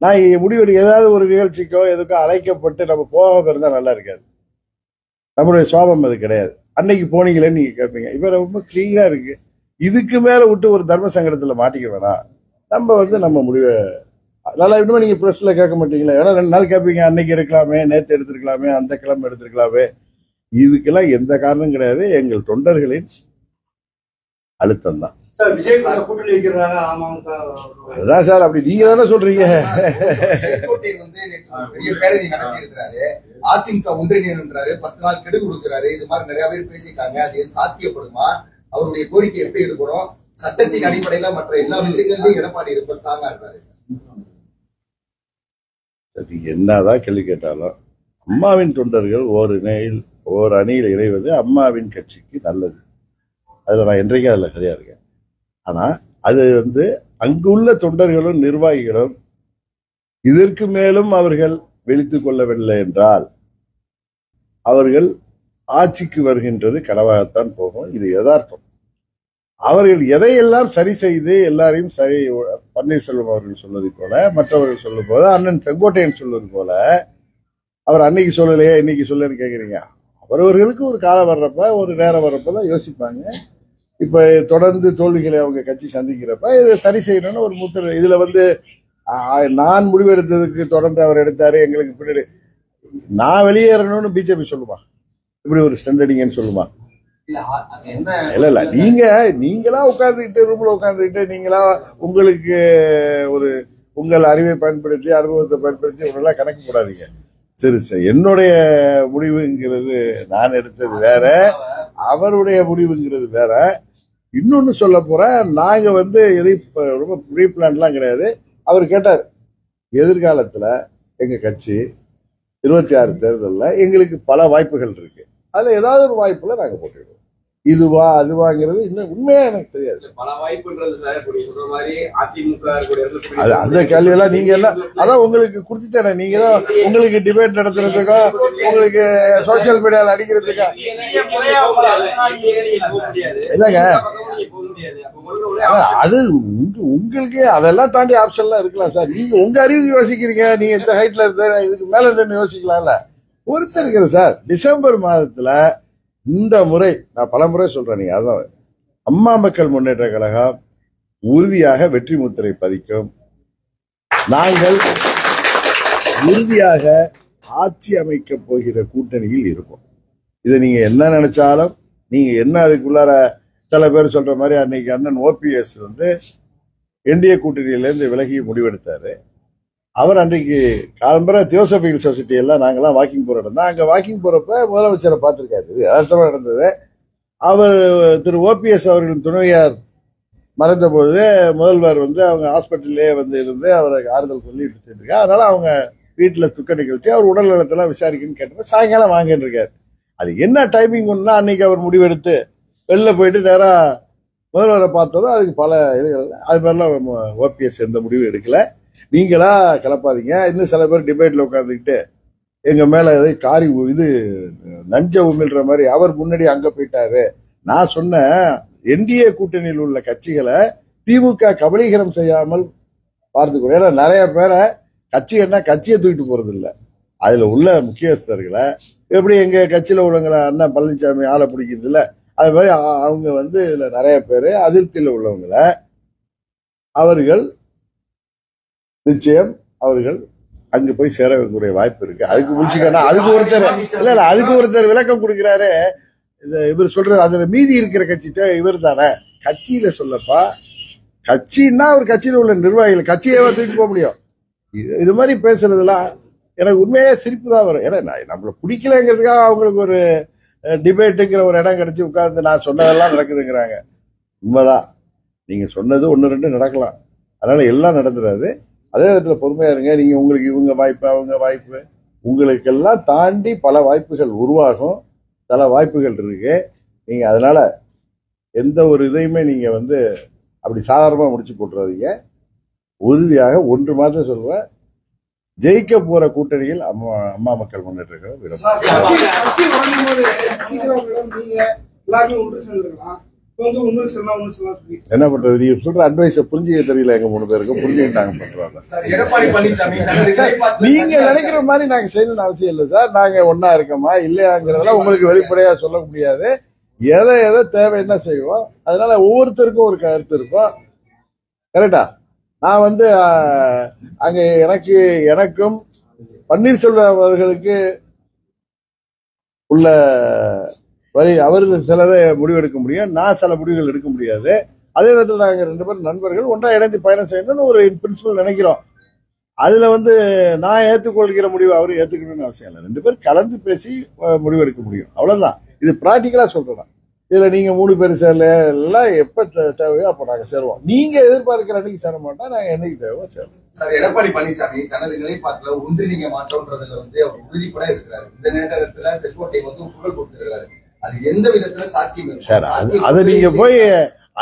S1: நான் முடிவெடு ஏதாவது ஒரு நிகழ்ச்சிக்கோ எதுக்கோ அழைக்கப்பட்டு நம்ம போகாம இருந்தா நல்லா இருக்காது. நம்மளுடைய சோபம் அது கிடையாது. அன்னைக்கு போனீங்களேன்னு நீங்க கேட்பீங்க. இப்ப ரொம்ப கிளீனா இருக்கு. இதுக்கு மேல விட்டு ஒரு தர்ம சங்கடத்துல மாட்டிக்க வேணாம். நம்ம முடிவை நல்லா இன்னும் நீங்க பிரஸ்ல கேட்க மாட்டீங்களா? ஏன்னா 2 நாள் கேட்பீங்க. அன்னைக்கு எடுக்கலாமே, நேற்று எடுத்திருக்கலாமே, அந்த கிழமை எடுத்திருக்கலாமே. இதுக்கெல்லாம் எந்த காரணம் கிடையாது. எங்கள் தொண்டர்களின் அழுத்தம் தான். அதுதான் சார். அப்படி நீங்க தானே சொல்றீங்க.
S2: பெரிய பேரணி நடத்தி இருக்கிறாரு. அதிமுக ஒன்றிணைன்றாரு, 10 நாள் கெடு கொடுக்கிறாரு. இது மாதிரி நிறைய பேர் பேசிட்டாங்க. அது சாத்தியப்படுமா? அவருடைய கோரிக்கை எப்படி இருக்கணும்? சட்டத்தின் அடிப்படையில மற்ற எல்லா விஷயங்களையும் எடப்பாடி ரொம்ப ஸ்ட்ராங்கா இருக்காரு.
S1: என்னதான் கேள்வி கேட்டாலும் அம்மாவின் தொண்டர்கள் ஓர் அணியில் இணைவது அம்மாவின் கட்சிக்கு நல்லது. அதுல நான் என்றைக்கும் அதுல சரியா இருக்கேன். ஆனா அது அங்குள்ள தொண்டர்களும் நிர்வாகிகளும் இதற்கு மேலும் அவர்கள் விழித்துக் கொள்ளவில்லை என்றால் அவர்கள் ஆட்சிக்கு வருகின்றது கனவாகத்தான் போகும். இது யதார்த்தம். அவர்கள் எதையெல்லாம் சரி செய்து எல்லாரையும் சரி, பன்னீர்செல்வம் அவர்கள் சொல்வது போல, மற்றவர்கள் சொல்லும் போது, அண்ணன் செங்கோட்டையன் சொல்வது போல, அவர் அன்னைக்கு சொல்லலையே இன்னைக்கு சொல்லன்னு கேக்குறீங்க. அவரவர்களுக்கு ஒரு காலம் வர்றப்ப, ஒரு நேரம் வர்றப்பதான் யோசிப்பாங்க. இப்ப தொடர்ந்து தோல்விகளை அவங்க கட்சி சந்திக்கிறப்ப இதை சரி செய்யணும்னு ஒரு முத்திரை. இதுல நான் முடிவெடுத்ததுக்கு தொடர்ந்து அவர் எடுத்தாரு, எங்களுக்கு பின்னாடி நான் வெளியேறணும்னு பிஜேபி சொல்லுமா? இப்படி ஒரு ஸ்டாண்டர்டிங்னு சொல்லுமா? இல்ல நீங்களா உட்கார்ந்துக்கிட்டு ரூம்ல உட்கார்ந்துக்கிட்டு நீங்களா உங்களுக்கு உங்கள் அறிவை பயன்படுத்தி அனுபவத்தை பயன்படுத்தி இவரெல்லாம் கணக்கு போடாதீங்க. சரி சார், என்னுடைய முடிவுங்கிறது நான் எடுத்தது வேற, அவருடைய முடிவுங்கிறது வேற. இன்னொன்னு சொல்ல போறேன், நாங்க எதையும் ரொம்ப ப்ரீ பிளான்லாம் கிடையாது. அவர் கேட்டார், எதிர்காலத்துல எங்க கட்சி 26 தேர்தலில் எங்களுக்கு பல வாய்ப்புகள் இருக்கு, அதுல ஏதாவது ஒரு வாய்ப்புல நாங்க போட்டுடுவோம். இதுவா அதுவாங்கிறது இன்னும் உண்மையா எனக்கு தெரியாது.
S3: பல வாய்ப்புன்றது சார் சொல்ற மாதிரி அதிமுக
S1: அந்த கேள்வியெல்லாம் நீங்க எல்லாம் அதான் உங்களுக்கு கொடுத்துட்டேன். நீங்க தான் உங்களுக்கு டிபேட் நடத்துறதுக்கோ உங்களுக்கு சோசியல் மீடியால அடிக்கிறதுக்கோ இல்லங்க. அது உங்களுக்கு அதெல்லாம் தாண்டி ஆப்ஷன்லாம் இருக்கலாம் சார். நீங்க உங்க அறிவுக்கு யோசிக்கிறீங்க. நீங்க இந்த ஹைட்ல இருந்த இதுக்கு மேல நின்று யோசிக்கலாம்ல. ஒருத்தர் இருக்குது சார், டிசம்பர் மாதத்துல இந்த முறை நான் பல முறை சொல்றேன், நீங்க அதான் அம்மா மக்கள் முன்னேற்ற கழகம் உறுதியாக வெற்றி முத்திரை பதிக்கும். நாங்கள் உறுதியாக ஆட்சி அமைக்க போகிற கூட்டணியில் இருப்போம். இதை நீங்க என்ன நினைச்சாலும், நீங்க என்ன அதுக்குள்ளார சில பேர் சொல்ற மாதிரி அன்னைக்கு அண்ணன் ஓபிஎஸ் என்டிஏ கூட்டணியிலிருந்து விலகி முடிவெடுத்தாரு. அவர் அன்றைக்கு காலம்பர தியோசபிகல் சொசைட்டி எல்லாம் நாங்கெல்லாம் வாக்கிங் போற இடம் தான். அங்க வாக்கிங் போறப்ப முதலமைச்சரை பார்த்திருக்காரு. இது அர்த்தமா நடந்தது. அவர் திரு ஓபிஎஸ் அவர்களின் துணைவியார் மறைந்த பொழுது முதல்வர் அவங்க ஹாஸ்பிட்டல்லே இருந்து அவருக்கு ஆறுதல் சொல்லிட்டு இருக்காரு. அதனால அவங்க வீட்டுல துக்க நிகழ்ச்சி, அவர் உடல் நலத்தெல்லாம் விசாரிக்கணும்னு கேட்டப்ப சாயங்காலம் வாங்கிட்டு இருக்காரு. அது என்ன டைமிங் ஒண்ணுனா, அன்னைக்கு அவர் முடிவெடுத்து வெளில போயிட்டு நேரா முதல்வரை பார்த்ததும் அதுக்கு பல இதுகள். அது மாதிரிலாம் ஓபிஎஸ் எந்த முடிவும் எடுக்கல. நீங்களா கிளப்பாதீங்க. இன்னும் சில பேர் டிபேட்ல உட்காந்துக்கிட்டு எங்க மேல காரி நஞ்ச உமிழ்ற மாதிரி அவர் முன்னாடி அங்க போயிட்டாரு. நான் சொன்ன என்டிஏ கூட்டணியில் உள்ள கட்சிகளை திமுக கபலீகரம் செய்யாமல் பார்த்துக்கணும். ஏன்னா நிறைய பேரை கட்சியை தூக்கிட்டு போறது இல்லை. அதுல உள்ள முக்கியஸ்தர்களை எப்படி எங்க கட்சியில உள்ளவங்களை அண்ணா பழனிசாமி ஆளை பிடிக்கிறது இல்ல, அது மாதிரி அவங்க இதுல நிறைய பேரு அதிருப்தியில உள்ளவங்களை அவர்கள் நிச்சயம் அவர்கள் அங்க போய் சேரக்கூடிய வாய்ப்பு இருக்கு. அதுக்கு முடிச்சுக்கன்னா அதுக்கு ஒருத்தர் விளக்கம் கொடுக்கிறாரு. இவர் சொல்றது அதுல மீதி இருக்கிற கட்சி இவர் தானே கட்சியில சொல்லப்பா. கட்சின்னா ஒரு கட்சியில உள்ள நிர்வாகிகள் கட்சியை தூக்கி போக முடியும். இது மாதிரி பேசுறதுலாம் எனக்கு உண்மையே சிரிப்பு தான் வரும். ஏன்னா நம்மள பிடிக்கலங்கிறதுக்காக அவங்களுக்கு ஒரு டிபேட்டுங்கிற ஒரு இடம் கிடைச்சி உட்கார்ந்து நான் சொன்னதெல்லாம் நடக்குதுங்கிறாங்க. உண்மைதான், நீங்க சொன்னது 1-2 நடக்கலாம். அதனால எல்லாம் நடந்துடாது. அதே நேரத்தில் பொறுமையா இருங்க. நீங்க உங்களுக்கு இவங்க வாய்ப்பு அவங்க வாய்ப்பு உங்களுக்கெல்லாம் தாண்டி பல வாய்ப்புகள் உருவாகும். பல வாய்ப்புகள் இருக்கு. நீங்க அதனால எந்த ஒரு இதையுமே நீங்க அப்படி சாதாரணமா முடிச்சு போட்டுறாதீங்க. உறுதியாக ஒன்று மாத்திரம் சொல்லுவேன், ஜெயிக்க போற கூட்டணியில் அம்மா மக்கள் முன்னேற்ற கழகம் என்ன பண்றது? நீங்க சொல்ற அட்வைஸ புரிஞ்சுக்க தெரியல. எங்க 3 பேருக்கும் புரிஞ்சுக்கிட்டாங்க பண்றாங்க. நீங்க நினைக்கிற மாதிரி நாங்க செய்யணும்னு அவசியம் இல்லை சார். நாங்க ஒன்னா இருக்கோமா இல்லையாங்கிறதெல்லாம் உங்களுக்கு வெளிப்படையா சொல்ல முடியாது. எதை தேவை என்ன செய்வோம். அதனால ஒவ்வொருத்தருக்கும் ஒரு கருத்து இருக்கும். கரெக்டா? நான் அங்க எனக்கும் பன்னீர்செல்வம் அவர்களுக்கு உள்ள வழி அவர் சிலதை முடிவெடுக்க முடியும், நான் சில முடிவுகள் எடுக்க முடியாது. அதே நேரத்தில் நாங்கள் 2 பேரும் நண்பர்கள் ஒன்றா இணைந்து பயணம் செய்யணும்னு ஒரு பிரின்சிபல் நினைக்கிறோம். அதுல நான் ஏற்றுக்கொள்கிற முடிவு அவரு ஏற்றுக்கணும்னு அவசியம் இல்லை. 2 பேரும் கலந்து பேசி முடிவெடுக்க முடியும். அவ்வளவுதான். இது பிராக்டிக்கலா சொல்றேன். இதுல நீங்க 3 பேர் சேரல எல்லாம் எப்ப தேவையோ அப்ப நாங்க சேருவோம். நீங்க எதிர்பார்க்கிற அன்னைக்கு சேர மாட்டோம், நாங்க என்னைக்கு தேவையோ சேருவோம்.
S2: சார், எடப்பாடி பழனிசாமி தனது நிலைப்பாட்டுல ஒன்றிணைங்க மாற்றம்ன்றதுல அவர் உறுதிப்பட இருக்கிறாரு. இந்த நேரத்துல செங்கோட்டை குரல் கொடுத்திருக்காரு. அது எந்த விதத்துல சாத்தியம்
S1: சார்? அதை நீங்க போய்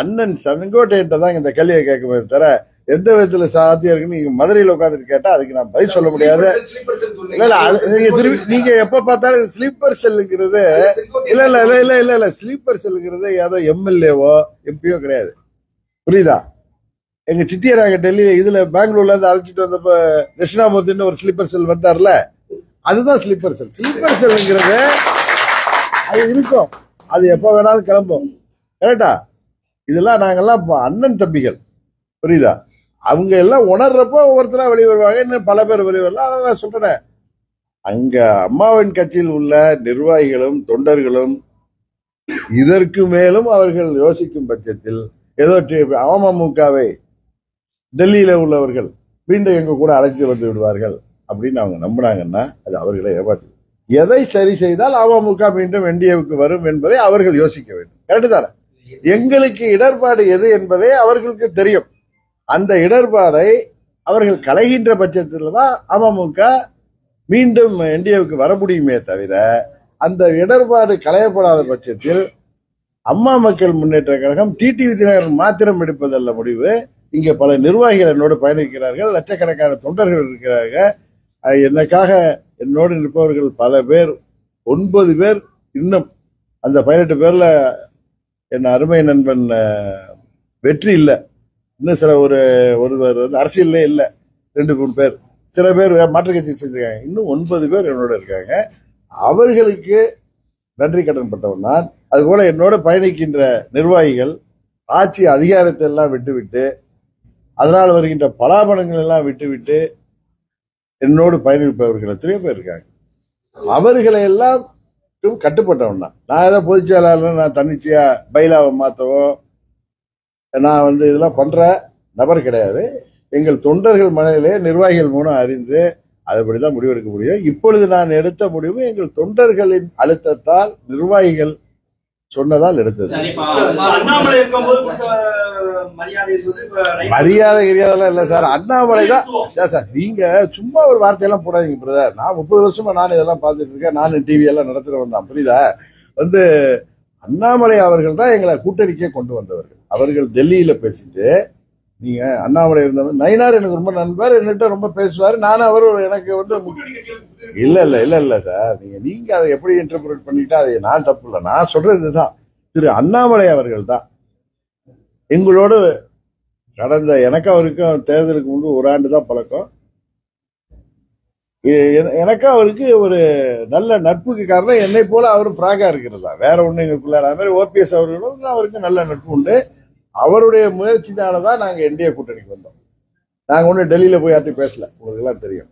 S1: அண்ணன் செங்கோட்டையிட்ட தான் இந்த கேள்வியை கேட்க தர எந்த விதத்துல சாத்தியம் இருக்குன்னு நீங்க மதுரையில உட்காந்துட்டு கேட்டா அதுக்கு நான் பதில் சொல்ல முடியாது. நீங்க எப்ப பார்த்தாலும் ஸ்லீப்பர் செல்லுங்கிறது இல்ல ஸ்லீப்பர் செல்லுங்கிறது ஏதோ எம்எல்ஏவோ எம்பியோ கிடையாது. புரியுதா? எங்க சித்தியராக டெல்லி பெங்களூர்ல இருந்து அழைச்சிட்டு வந்தப்ப தட்சிணாமூர்த்தின்னு ஒரு ஸ்லீப்பர் செல் வந்தார்ல, அதுதான் ஸ்லீப்பர் செல். ஸ்லீப்பர் செல்லுங்கிறது அது இருக்கும், அது எப்ப வேணாலும் கிளம்பும். கரெக்டா? இதெல்லாம் நாங்கெல்லாம் அண்ணன் தம்பிகள். புரியுதா? அவங்க எல்லாம் உணர்றப்போ ஒவ்வொருத்தரா வெளியே வருவாங்க. இன்னும் பல பேர் வெளியே வரலாம். அதான் நான் சொல்றேன், அங்க அம்மாவின் கட்சியில் உள்ள நிர்வாகிகளும் தொண்டர்களும் இதற்கு மேலும் அவர்கள் யோசிக்கும் பட்சத்தில் ஏதோ அமமுகவை டெல்லியில உள்ளவர்கள் மீண்டும் எங்க கூட அழைத்து வந்து விடுவார்கள் அப்படின்னு அவங்க நம்பினாங்கன்னா அது அவர்களை ஏமாற்று. எதை சரி செய்தால் அமமுக மீண்டும் என்டிஏவுக்கு வரும் என்பதை அவர்கள் யோசிக்க வேண்டும். கரெக்டு தானே? எங்களுக்கு இடர்பாடு எது என்பதை அவர்களுக்கு தெரியும். அந்த இடர்பாடை அவர்கள் களைகின்ற பட்சத்தில் தான் அமமுக மீண்டும் என்டிஏவுக்கு வர முடியுமே தவிர, அந்த இடர்பாடு களையப்படாத பட்சத்தில் அம்மா மக்கள் முன்னேற்ற கழகம் டிடிவி தினகரன் மாத்திரம் எடுப்பதல்ல முடிவு. இங்க பல நிர்வாகிகள் என்னோடு பயணிக்கிறார்கள், லட்சக்கணக்கான தொண்டர்கள் இருக்கிறார்கள். எனக்காக என்னோடு இருப்பவர்கள் பல பேர், 9 பேர். இன்னும் அந்த 18 பேர்ல என் அருமை நண்பன் வெற்றி இல்லை. இன்னும் சில ஒருவர் அரசியல்லே இல்லை, 2-3 பேர். சில பேர் மாற்று கட்சி செஞ்சிருக்காங்க. இன்னும் 9 பேர் என்னோட இருக்காங்க. அவர்களுக்கு நன்றி கடன் பட்டவன் நான். அதுபோல என்னோட பயணிக்கின்ற நிர்வாகிகள் ஆட்சி அதிகாரத்தை எல்லாம் விட்டுவிட்டு, அதனால் வருகின்ற பலாபலங்கள் எல்லாம் விட்டுவிட்டு என்னோடு பயணிப்பவர்கள் எத்தனையோ பேர் இருக்காங்க. அவர்களை எல்லாம் கட்டுப்பட்டவன் தான். நான் ஏதோ பொதுச் செயலாளர் நான் தன்னிச்சையா பைலாவை மாத்தவோ நான் இதெல்லாம் பண்ற நபர் கிடையாது. எங்கள் தொண்டர்கள் மனநிலையே நிர்வாகிகள் மூலம் அறிந்து அதுபடிதான் முடிவெடுக்க முடியும். இப்பொழுது நான் எடுத்த முடிவு எங்கள் தொண்டர்களின் அழுத்தத்தால் நிர்வாகிகள் சொன்னதால் எடுத்தது. மரியாதை இல்ல சார், அண்ணாமலை தான் சார். நீங்க சும்மா ஒரு வார்த்தையெல்லாம் போடாதீங்க பிரதர். நான் 30 வருஷமா நான் இதெல்லாம் பார்த்துட்டு இருக்கேன். நானும் டிவி எல்லாம் நடத்துறவன் தான். புரியுதா? அண்ணாமலை அவர்கள் தான் எங்களை கூட்டணிக்கே கொண்டு வந்தவர்கள். அவர்கள் டெல்லியில பேசிட்டு, நீங்க அண்ணாமலை இருந்தவர் நயினார் எனக்கு ரொம்ப நண்பர், என்கிட்ட ரொம்ப பேசுவாரு. நானும் அவரும் எனக்கு இல்ல சார். நீங்க அதை எப்படி இன்டர்பிரேட் பண்ணிட்டா அது நான் தப்பு இல்லை. நான் சொல்றது இதுதான். திரு அண்ணாமலை அவர்கள் தான் எங்களோடு கடந்த எனக்கு அவருக்கும் தேர்தலுக்கு முன்பு 1 ஆண்டு தான் பழக்கம். எனக்கு அவருக்கு ஒரு நல்ல நட்புக்கு காரணம் என்னை போல அவரும் பிராங்கா இருக்கிறதா, வேற ஒண்ணு எங்களுக்குள்ள. அது மாதிரி ஓபிஎஸ் அவர்களும் அவருக்கு நல்ல நட்பு உண்டு. அவருடைய முயற்சினாலதான் நாங்க என்டிஏ கூட்டணிக்கு வந்தோம். நாங்க ஒண்ணு டெல்லியில போய் யார்ட்டையும் பேசல, உங்களுக்கு எல்லாம் தெரியும்.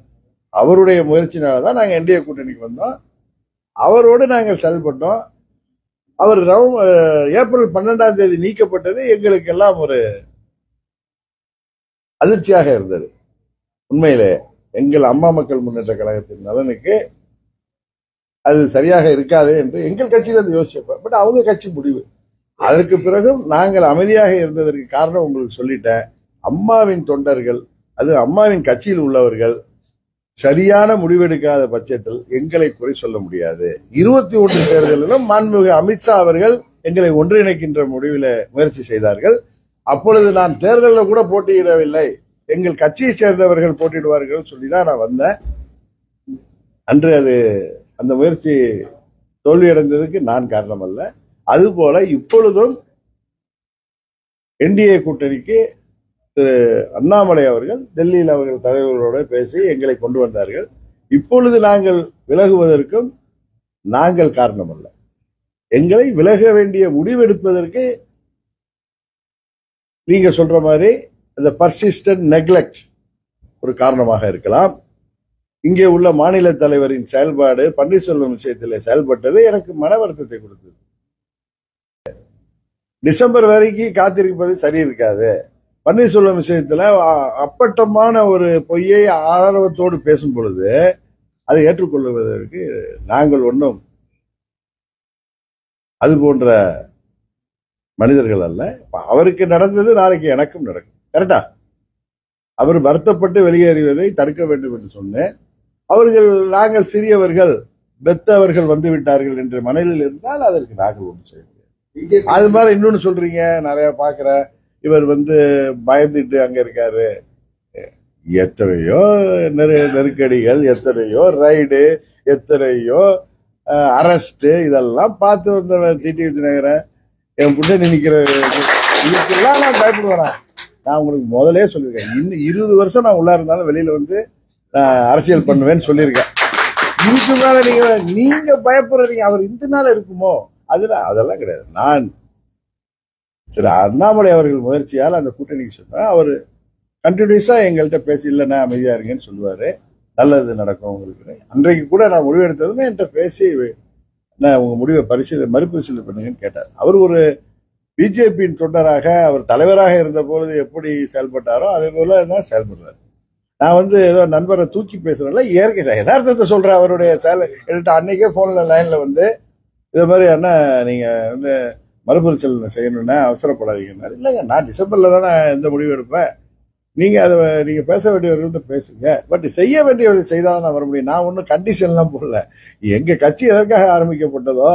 S1: அவருடைய முயற்சினாலதான் நாங்க என்டிஏ கூட்டணிக்கு வந்தோம். அவரோடு நாங்கள் செயல்பட்டோம். அவர் ஏப்ரல் 12ஆம் தேதி நீக்கப்பட்டது எங்களுக்கு எல்லாம் ஒரு அதிர்ச்சியாக இருந்தது. உண்மையிலே எங்கள் அம்மா மக்கள் முன்னேற்ற கழகத்தின் நலனுக்கு அது சரியாக இருக்காது என்று எங்கள் கட்சியில் அது யோசிச்சப்ப, பட் அவங்க கட்சி முடிவு. அதற்கு பிறகும் நாங்கள் அமைதியாக இருந்ததற்கு காரணம் உங்களுக்கு சொல்லிட்டேன். அம்மாவின் தொண்டர்கள், அது அம்மாவின் கட்சியில் உள்ளவர்கள் சரியான முடிவெடுக்காத பட்சத்தில் எங்களை குறை சொல்ல முடியாது. 21 தேர்தலிலும் மாண்புமிகு அமித்ஷா அவர்கள் எங்களை ஒன்றிணைக்கின்ற முடிவில் முயற்சி செய்தார்கள். அப்பொழுது நான் தேர்தலில் கூட போட்டியிடவில்லை, எங்கள் கட்சியை சேர்ந்தவர்கள் போட்டியிடுவார்கள் சொல்லிதான் நான் வந்தேன். அன்று அது அந்த முயற்சி தோல்வியடைந்ததுக்கு நான் காரணம் அல்ல. அதுபோல இப்பொழுதும் என்டிஏ கூட்டணிக்கு திரு அண்ணாமலை அவர்கள் டெல்லியில் அவர்கள் தலைவர்களோடு பேசி எங்களை கொண்டு வந்தார்கள். இப்பொழுது நாங்கள் விலகுவதற்கும் நாங்கள் காரணம் அல்ல. எங்களை விலக வேண்டிய முடிவெடுப்பதற்கு நீங்க சொல்ற மாதிரி அந்த பர்சிஸ்டன்ட் நெக்லெக்ட் ஒரு காரணமாக இருக்கலாம். இங்கே உள்ள மாநில தலைவரின் செயல்பாடு பன்னீர்செல்வம் விஷயத்தில் செயல்பட்டது எனக்கு மன வருத்தத்தை கொடுத்தது. டிசம்பர் வரைக்கும் காத்திருப்பது சரி இருக்காது. பன்னீர்செல்வம் விஷயத்துல அப்பட்டமான ஒரு பொய்யை ஆணவத்தோடு பேசும் பொழுது அதை ஏற்றுக்கொள்வதற்கு நாங்கள் ஒன்றும் அது போன்ற மனிதர்கள் அல்ல. அவருக்கு நடந்தது நாளைக்கு எனக்கும் நடக்கும். கரெக்டா? அவர் வருத்தப்பட்டு வெளியேறுவதை தடுக்க வேண்டும் என்று சொன்னேன். அவர்கள் நாங்கள் சிறியவர்கள், பெத்தவர்கள் வந்து விட்டார்கள் என்ற மனதில் இருந்தால் அதற்கு நாங்கள் ஒன்று செய்ய முடியாது. அது மாதிரி இன்னொன்னு சொல்றீங்க, நிறைய பாக்குற இவர் பயந்துட்டு அங்க இருக்காரு. எத்தனையோ நெருக்கடிகள், எத்தனையோ ரைடு, எத்தனையோ அரெஸ்ட், இதெல்லாம் பார்த்து வந்தவன் டிடி விஜயநகரன். என் புண்ணி நிக்கிற இதுக்கெல்லாம் நான் பயப்படுவேன். நான் உங்களுக்கு முதலே சொல்லியிருக்கேன், இன்னும் 20 வருஷம் நான் உள்ள இருந்தாலும் வெளியில நான் அரசியல் பண்ணுவேன்னு சொல்லியிருக்கேன். இதுக்கு மேல நீங்க பயப்படுறீங்க அவர் இந்த நாள் இருக்குமோ, அதெல்லாம் கிடையாது. நான் திரு அண்ணாமலை அவர்கள் முயற்சியால் அந்த கூட்டணிக்கு சொன்னா அவர் கண்டினியூஸா எங்கள்கிட்ட பேசி இல்லைன்னா அமைதியா இருங்கன்னு சொல்லுவாரு, நல்லது நடக்கும் உங்களுக்கு. அன்றைக்கு கூட நான் முடிவு எடுத்ததுமே என்கிட்ட பேசி உங்க முடிவை மறுபரிசீலனை பண்ணுங்கன்னு கேட்டார். அவர் ஒரு பிஜேபியின் தொண்டராக, அவர் தலைவராக இருந்த பொழுது எப்படி செயல்பட்டாரோ அதே போல தான் செயல்படுறாரு. நான் ஏதோ நண்பரை தூக்கி பேசுறேன்ல, யதார்த்தத்தை சொல்றேன். அவருடைய என்கிட்ட அன்னைக்கே போன்ல லைன்ல இது மாதிரி அண்ணா நீங்க மறுபரிசீலனை செய்யணும்னா அவசரப்படாதீங்கன்னாரு. இல்லைங்க, நான் டிசம்பர்ல தானே எந்த முடிவு எடுப்பேன், நீங்க பேச வேண்டியவர்கள்ட்ட பேசுங்க, பட் செய்ய வேண்டியவரை செய்தால் தான் வர முடியும். நான் ஒன்றும் கண்டிஷன்லாம் போடல. எங்க கட்சி எதற்காக ஆரம்பிக்கப்பட்டதோ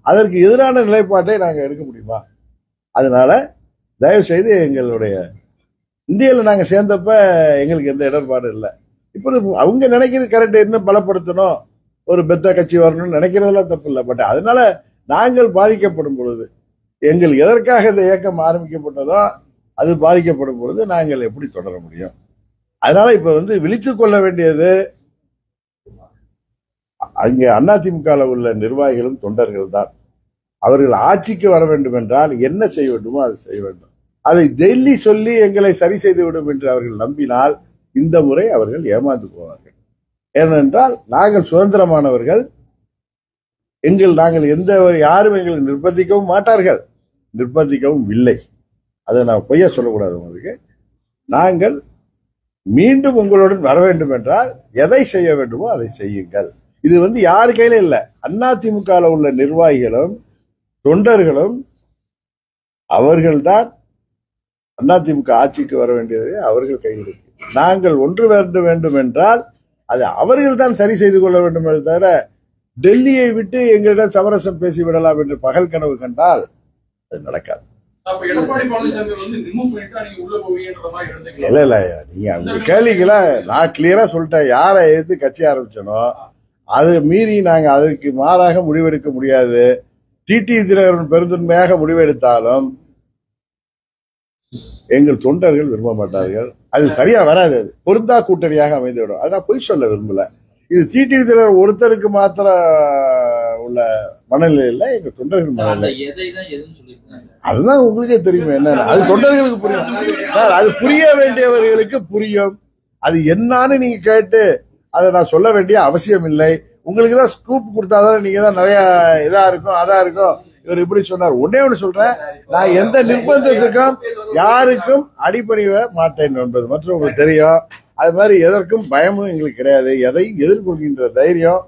S1: அதற்கு எதிரான நிலைப்பாட்டை நாங்க எடுக்க முடியுமா? அதனால தயவு செய்து எங்களுடைய இந்தியாவில் நாங்க சேர்ந்தப்ப எங்களுக்கு எந்த இடர்பாடு இல்லை. இப்ப அவங்க நினைக்கிறது கரெக்ட், இன்னும் பலப்படுத்தணும், ஒரு பெத்த கட்சி வரணும்னு நினைக்கிறதெல்லாம் தப்பு இல்லை. பட் அதனால நாங்கள் பாதிக்கப்படும் பொழுது, எங்கள் எதற்காக இந்த இயக்கம் ஆரம்பிக்கப்பட்டதோ அது பாதிக்கப்படும் பொழுது நாங்கள் எப்படி தொடர முடியும்? அதனால இப்ப விழித்துக் கொள்ள வேண்டியது அங்கே அதிமுக உள்ள நிர்வாகிகளும் தொண்டர்கள் தான். அவர்கள் ஆட்சிக்கு வர வேண்டும் என்றால் என்ன செய்ய வேண்டுமோ அதை செய்ய வேண்டும். அதை டெல்லி சொல்லி எங்களை சரி செய்து விடும் என்று அவர்கள் நம்பினால் இந்த முறை அவர்கள் ஏமாந்து போவார்கள். ஏனென்றால் நாங்கள் சுதந்திரமானவர்கள், நாங்கள் யாரும் எங்களை நிர்பந்திக்கவும் மாட்டார்கள், நிர்பந்திக்கவும் இல்லை. அதை நான் பொய்யா சொல்லக்கூடாது. உங்களுக்கு நாங்கள் மீண்டும் உங்களுடன் வர வேண்டும் என்றால் எதை செய்ய வேண்டுமோ அதை செய்யுங்கள். இது யாரு கையில இல்லை, அதிமுக உள்ள நிர்வாகிகளும் தொண்டர்களும் அவர்கள்தான் அதிமுக ஆட்சிக்கு வர வேண்டியது அவர்கள் கையில் இருக்கு. நாங்கள் ஒன்று வேண்டும் என்றால் அது அவர்கள் தான் சரி செய்து கொள்ள வேண்டும் என்று தவிர டெல்லியை விட்டு எங்களிடம் சமரசம் பேசி விடலாம் என்று பகல் கனவு கண்டால் அது நடக்காது. இல்ல இல்ல, நீங்க அந்த கேள்விகளை நான் கிளியரா சொல்லிட்டேன். யாரை எதிர்த்து கட்சி ஆரம்பிச்சனோ அது மீறி நாங்க அதற்கு மாறாக முடிவெடுக்க முடியாது. டிடி தினகரன் பெருந்தன்மையாக முடிவெடுத்தாலும் எங்கள் தொண்டர்கள் விரும்ப மாட்டார்கள். அது சரியா வராது, அது பொருந்தா கூட்டணியாக அமைந்துவிடும். அதை நான் பொய் சொல்ல விரும்பல. இது டிடி தினகரன் ஒருத்தருக்கு மாத்திர உள்ள மனநிலையில எங்க தொண்டர்கள் மனநிலை. அதுதான் உங்களுக்கே தெரியும் என்ன, அது தொண்டர்களுக்கு புரியும் சார், அது புரிய வேண்டியவர்களுக்கு புரியும். அது என்னன்னு நீங்க கேட்டு அதை நான் சொல்ல வேண்டிய அவசியம் இல்லை. உங்களுக்கு தான் ஸ்கூப் கொடுத்தாதான் நீங்க தான் நிறைய இதா இருக்கும் அதா இருக்கும். இவர் இப்படி சொன்னார். ஒன்னே ஒன்று சொல்றேன், நான் எந்த நிர்பந்தத்துக்கும் யாருக்கும் அடிபணிய மாட்டேன் என்பது மற்றும் உங்களுக்கு தெரியும். அது மாதிரி எதற்கும் பயமும் எங்களுக்கு கிடையாது. எதையும் எதிர்கொள்கின்ற தைரியம்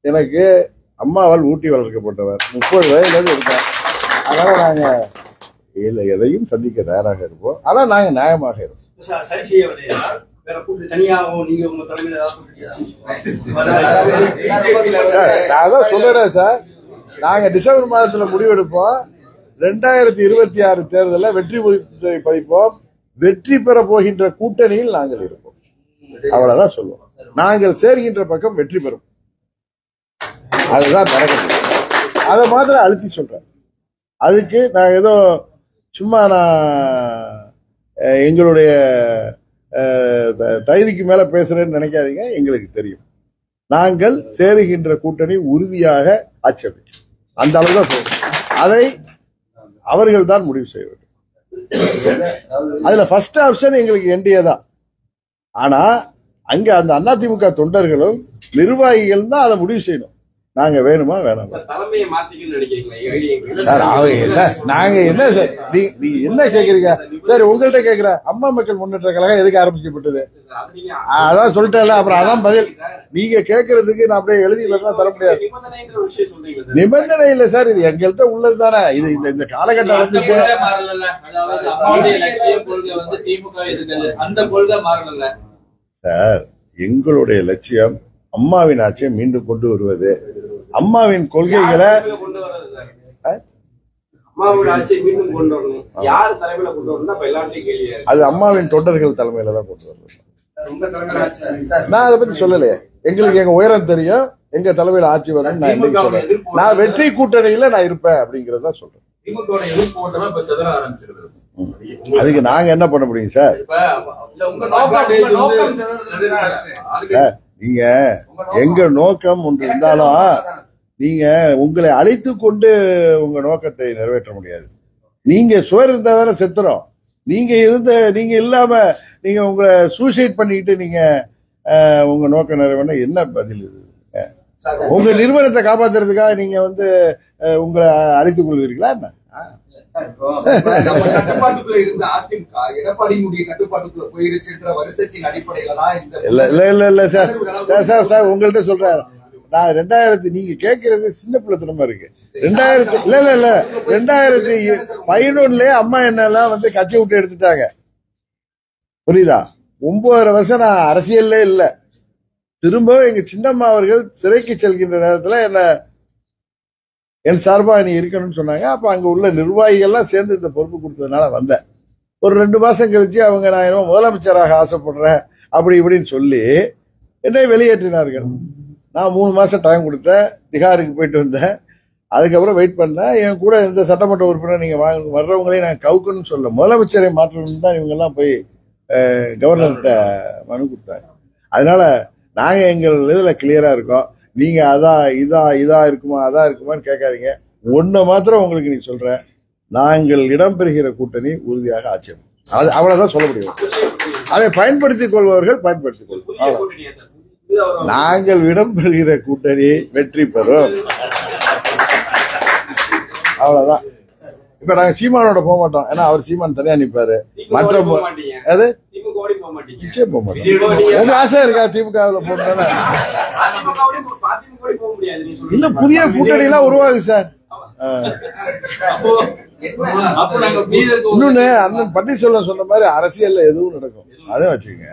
S1: எனக்கு அம்மாவால் ஊட்டி வளர்க்கப்பட்டவர். 30 வயதுல இருக்கேன். அதனால நாங்க இல்ல எதையும் சந்திக்க தயாராக இருப்போம். ஆனா நாங்க நியாயமாக இருப்போம்.
S4: சரி செய்யவில்லையா? வேற கூட்டு தனியாகவும் நீங்க உங்க தலைமையில
S1: நான் அதான் சொல்றேன் சார், நாங்க டிசம்பர் மாதத்துல முடிவெடுப்போம். 2026 தேர்தலில் வெற்றி பதிப்போம். வெற்றி பெற போகின்ற கூட்டணியில் நாங்கள் இருப்போம். அவ்வளவுதான் சொல்லுவோம். நாங்கள் சேர்கின்ற பக்கம் வெற்றி பெறும். அதுதான் நடக்குது. அதை மாத்திரம் அழுத்தி சொல்றேன். அதுக்கு நான் ஏதோ சும்மா எங்களுடைய தகுதிக்கு மேல பேசுறேன்னு நினைக்காதீங்க. எங்களுக்கு தெரியும் நாங்கள் சேருகின்ற கூட்டணி உறுதியாக ஆட்சேபிக்கும். அந்த அளவு தான் சொல்றோம். அதை அவர்கள் தான் முடிவு செய்ய வேண்டும். அதுல ஃபர்ஸ்ட் ஆப்ஷன் எங்களுக்கு என்டிஏ தான். ஆனா அங்க அந்த அதிமுக தொண்டர்களும் நிர்வாகிகள் தான் அதை முடிவு செய்யணும். நாங்க வேணுமா வேணாமா
S3: தலைமையை மாத்திக்கணும்னு நினைக்கிறீங்களா
S1: சார்? அவங்க என்ன நாங்க என்ன சார் நீங்க என்ன கேக்குறீங்க சார்? உங்கள்கிட்ட கேக்குற அம்மா மக்கள் முன்னேற்ற கழகம் எதுக்கு ஆரம்பிக்கப்பட்டது? அதான் சொல்லிட்டேன். அப்புறம் அதான் பதில். நீங்க கேக்குறதுக்கு நான் அப்படியே எழுதி தர முடியாது. நிபந்தனை இல்ல சார், இது எங்கள்கிட்ட உள்ளது தானே. இது இந்த காலகட்டம் வந்துச்சு சார். எங்களுடைய லட்சியம் அம்மாவின் ஆட்சியை மீண்டும் கொண்டு வருவது. அம்மாவின் கொள்கைகளை அது அம்மாவின் தொண்டர்கள் தலைமையில தான் கொண்டு வருவது. நான் அதை பத்தி சொல்லலையே. எங்களுக்கு எங்க உயரம் தெரியும். எங்க தலைமையில ஆட்சி வரும். நான் வெற்றி கூட்டணியில நான் இருப்பேன் அப்படிங்கறத சொல்றேன். அதுக்கு நாங்க என்ன பண்ண முடியும் சார்? நீங்க எங்க நோக்கம் ஒன்று இருந்தாலும் நீங்க உங்களை அழைத்து கொண்டு உங்க நோக்கத்தை நிறைவேற்ற முடியாது. நீங்க சுவர் இருந்தா தானே செத்துறோம். நீங்க இல்லாம நீங்க உங்களை சூசைட் பண்ணிக்கிட்டு நீங்க உங்க நோக்கம் நிறைவேற என்ன பதில் இது? உங்க நிறுவனத்தை காப்பாத்துறதுக்காக நீங்க உங்களை அழைத்துக் கொள்வீர்களா என்ன?
S2: கட்டுப்பாட்டுக்குள்ள இருந்த அதிமுக எடப்பாடியினுடைய கட்டுப்பாட்டுக்குள்ள போயிருச்சுன்ற வருத்தத்தின் அடிப்படையில தான்
S1: இல்ல சார் உங்கள்கிட்ட சொல்றேன். நான் 2000 நீங்க கேட்கறது சின்ன பிள்ளைத்தனமா இருக்கு. 2011 அம்மா என்னெல்லாம் கட்சி விட்டு எடுத்துட்டாங்க. புரியுதா? 9 வருஷம் நான் அரசியல்ல இல்ல. திரும்பவும் எங்க சின்னம்மா அவர்கள் சிறைக்கு செல்கின்ற நேரத்துல என் சார்பா நீ இருக்கணும்னு சொன்னாங்க. அப்ப அங்க உள்ள நிர்வாகிகள்லாம் சேர்ந்து இந்த பொறுப்பு கொடுத்ததுனால வந்தேன். ஒரு 2 மாசம் கழிச்சு அவங்க நான் என்ன முதலமைச்சராக ஆசைப்படுறேன் அப்படி இப்படின்னு சொல்லி என்னை வெளியேற்றினார்கள். நான் 3 மாசம் டைம் கொடுத்தேன். திகாருக்கு போயிட்டு வந்தேன். அதுக்கப்புறம் வெயிட் பண்ணேன். என் கூட இந்த சட்டமன்ற உறுப்பினர் நீங்க வர்றவங்களையும் நான் கவுக்குன்னு சொல்ல முதலமைச்சரை மாற்றணும்னு தான் இவங்க எல்லாம் போய் கவர்னர்கிட்ட மனு கொடுத்தாங்க. அதனால நாங்க எங்கள் இதுல கிளியரா இருக்கோம். நீங்க இதா இருக்குமா அதா இருக்குமான்னு கேட்காதீங்க. ஒண்ணு மாத்திரம் உங்களுக்கு நீ சொல்றேன், நாங்கள் இடம்பெறுகிற கூட்டணி உறுதியாக ஆட்சி. அவ்வளவுதான் சொல்ல முடியும். அதை பயன்படுத்திக் கொள்பவர்கள் பயன்படுத்திக் கொள்வோம். நாங்கள் இடம்பெறுகிற கூட்டணி வெற்றி பெறும். அவ்வளவுதான். இப்ப நாங்க சீமானோட போக மாட்டோம். ஏன்னா அவர் சீமான் தனியா நிப்பாரு. மற்ற அது நிச்சயம் போக மாட்டோம். உங்க ஆசை இருக்கா திமுக போட்டோன்னு? இன்னும் புதிய கூட்டணி எல்லாம் உருவாகுது சார். இன்னொன்னு அண்ணன் பன்னீர்செல்வம் சொன்ன மாதிரி அரசியல்ல எதுவும் நடக்கும். அதே வச்சுக்கோங்க.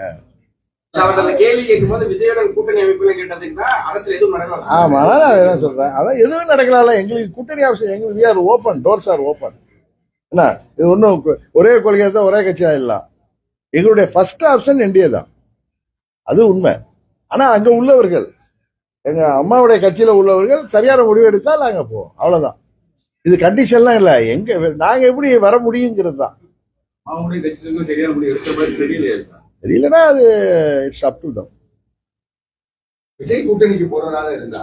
S1: ஆமா, அதான் சொல்றேன். அதான் எதுவும் நடக்கல. எங்களுக்கு கூட்டணி அவசியம். எங்களுக்கு ஓபன், டோர்ஸ் ஆர் ஓபன். என்ன இது ஒன்னும் ஒரே கொள்கை தான் ஒரே கட்சியா இல்ல. எங்களுடைய ஃபர்ஸ்ட் ஆப்ஷன் என்டிஏ தான். அது உண்மை. ஆனா அங்க உள்ளவர்கள் எங்க அம்மாவுடைய கட்சியில உள்ளவர்கள் சரியான முடிவு எடுத்தால் நாங்க போவோம். அவ்வளவுதான். இது கண்டிஷன்லாம் இல்ல. நாங்க எப்படி வர முடியுங்கிறது தான். தெரியலன்னா அது it's up to them.
S2: Vijay கூட்டணிக்கு போறதாக இருந்தா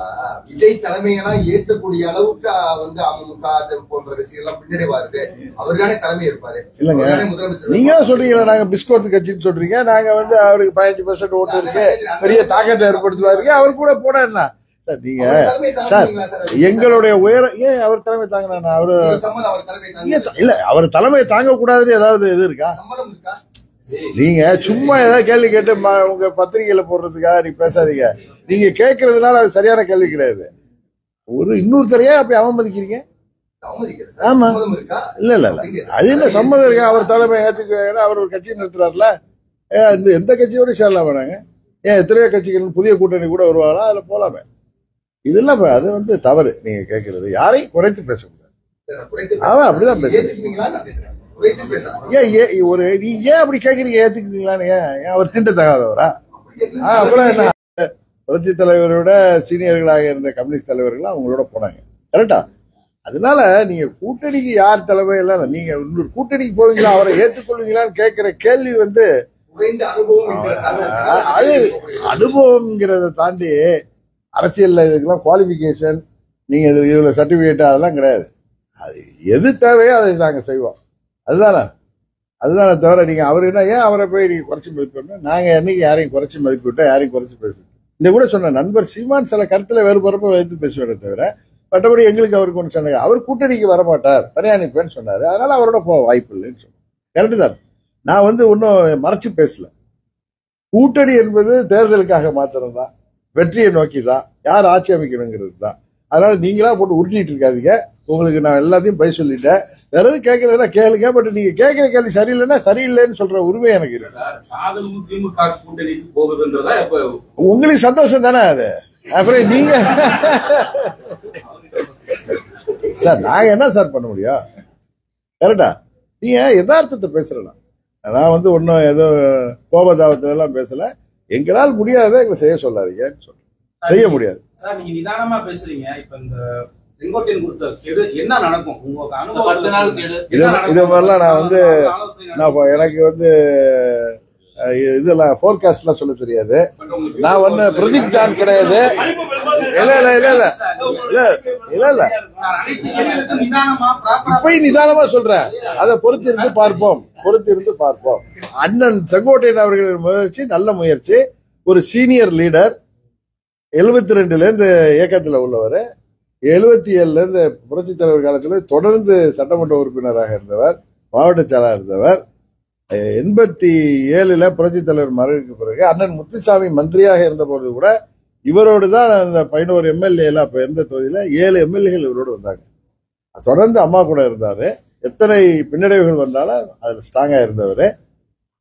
S2: விஜய் தலைமையெல்லாம் ஏற்கக்கூடிய அளவுக்கு வந்து அமமுக போன்ற கட்சிகள் எல்லாம் பின்னடைவா இருக்கு. அவருதானே தலைமை இருப்பாரு.
S1: இல்லங்க,
S2: முதலமைச்சர்
S1: நீங்க தான் சொல்றீங்களா நாங்க பிஸ்கோத்து கட்சின்னு சொல்றீங்க. நாங்க வந்து அவருக்கு 15% ஓட்டு இருக்கு, பெரிய தாக்கத்தை ஏற்படுத்துவாரு. அவர் கூட போனா என்ன சார்? நீங்க சார் எங்களுடைய உயரம் ஏன் அவர் தலைமை தாங்கினா அவரு இல்ல, அவர் தலைமை தாங்க கூடாதுன்னு ஏதாவது இது இருக்கா? நீங்க சும்மா ஏதாவது கேள்வி கேட்டு உங்க பத்திரிகையில போடுறதுக்காக நீங்க பேசாதீங்க. நீங்க கேட்கறதுனால அது சரியான கேள்வி கிடையாது. ஒரு இன்னொருத்தரையே அப்படி அவமதிக்கிறீங்க. ஆமா, இல்ல இல்ல இல்ல, அது என்ன சம்மதம் இருக்கா? அவர் தலைமை ஏத்துக்க அவர் ஒரு கட்சி நடத்துறாருல, எந்த கட்சியோட சேரலாம் வராங்க? ஏன் எத்தனையோ கட்சிகள் புதிய கூட்டணி கூட வருவாங்களா? அதுல போலாமே. இதெல்லாம் அது வந்து தவறு. நீங்க கேட்கறது யாரையும் குறைத்து பேசக்கூடாது. அவன் அப்படிதான் பேசுறேன். ஒரு நீ ஏன் அப்படி கேக்குறீங்க? ஏத்துக்கிறீங்களான்னு ஏன் அவர் திண்ட தகாதவரா? அப்புறம் என்ன, புரட்சி தலைவரோட சீனியர்களாக இருந்த கம்யூனிஸ்ட் தலைவர்கள் அவங்களோட போனாங்க, கரெக்டா? அதனால நீங்க கூட்டணிக்கு யார் தலைமை எல்லாம் நீங்க இன்னொரு கூட்டணிக்கு போவீங்களா, அவரை ஏற்றுக்கொள்வீங்களான்னு கேட்கிற கேள்வி வந்து அது அனுபவம்ங்கிறத தாண்டி அரசியல் இதுக்கெல்லாம் குவாலிபிகேஷன் நீங்க இவ்வளவு சர்டிபிகேட் அதெல்லாம் கிடையாது. அது எது தேவையோ அதை நாங்க செய்வோம். அதுதானே தவிர நீங்க அவர் என்ன ஏன் அவரை போய் நீங்க குறைச்சி மதிப்பிடணும்? நாங்க என்னைக்கு யாரையும் குறைச்சி மதிப்பிட்டோம், யாரையும் குறைச்சி பேசுவோம். இந்த கூட சொன்ன நண்பர் சீமான் சில கருத்துல வேறுபறப்ப வைத்து பேசுவாரே தவிர மற்றபடி எங்களுக்கு அவருக்கு ஒன்று சொன்னாங்க. அவர் கூட்டணிக்கு வரமாட்டார், தனியா நிற்பேன்னு சொன்னாரு. அதனால அவரோட போக வாய்ப்பு இல்லைன்னு சொன்னார். கரெக்டு தான். நான் வந்து ஒன்னும் மறைச்சு பேசல. கூட்டணி என்பது தேர்தலுக்காக மாத்திரம் தான், வெற்றியை நோக்கி தான், யார் ஆட்சி அமைக்கணுங்கிறது தான். அதனால நீங்களா போட்டு உருட்டிட்டு இருக்காதீங்க. உங்களுக்கு நான் எல்லாத்தையும் போய் சொல்லிட்டேன். வேற எதுவும் கேட்கறதுனா கேளுங்க. பட் நீங்க கேட்கிற கேள்வி சரியில்லைன்னா சரியில்லைன்னு சொல்ற உரிமை எனக்கு இருக்கு. உங்களுக்கு சந்தோஷம் தானே அது? அப்புறம் நீங்க சார் நாங்க என்ன சார் பண்ண முடியும்? கரெக்டா? நீங்க யதார்த்தத்தை பேசுறேன். நான் வந்து ஒன்னும் ஏதோ கோபதாபத்துல எல்லாம் பேசல. எங்களால் முடியாத எங்களை செய்ய சொல்லாதீங்கன்னு சொல்றேன். செய்ய முடியாது
S3: சார். நீங்க நிதானமா பேசுறீங்க. இப்ப இந்த செங்கோட்டையன் கொடுத்த கெடு என்ன நடக்கும்? உங்களுக்கு அனுபவம் 10 நாள் கெடு
S1: இது மாதிரிலாம் நான் வந்து எனக்கு வந்து இதெல்லாம் போர்காஸ்ட்லாம் சொல்ல தெரியாது. நான் வந்து பிரதீப் ஜான் கிடையாது. இல்ல இல்ல இல்ல இல்ல இல்ல இல்ல இப்பயும் நிதானமா சொல்றேன். அதை பொறுத்திருந்து பார்ப்போம். அண்ணன் செங்கோட்டையன் அவர்களின் முயற்சி நல்ல முயற்சி. ஒரு சீனியர் லீடர், 72ல இருந்து இயக்கத்தில் உள்ளவர், 77ல இருந்து புரட்சி தலைவர் காலத்தில் தொடர்ந்து சட்டமன்ற உறுப்பினராக இருந்தவர், மாவட்ட செயலாளர் இருந்தவர். 87ல புரட்சி தலைவர் மறைவுக்கு பிறகு அண்ணன் முத்துசாமி மந்திரியாக இருந்த பொழுது கூட இவரோடு தான் அந்த 11 எம்எல்ஏ அப்ப இருந்த தொகுதியில 7 எம்எல்ஏகள் இவரோடு வந்தாங்க. தொடர்ந்து அம்மா கூட இருந்தாரு. எத்தனை பின்னடைவுகள் வந்தாலும் அதுல ஸ்ட்ராங்கா இருந்தவர்.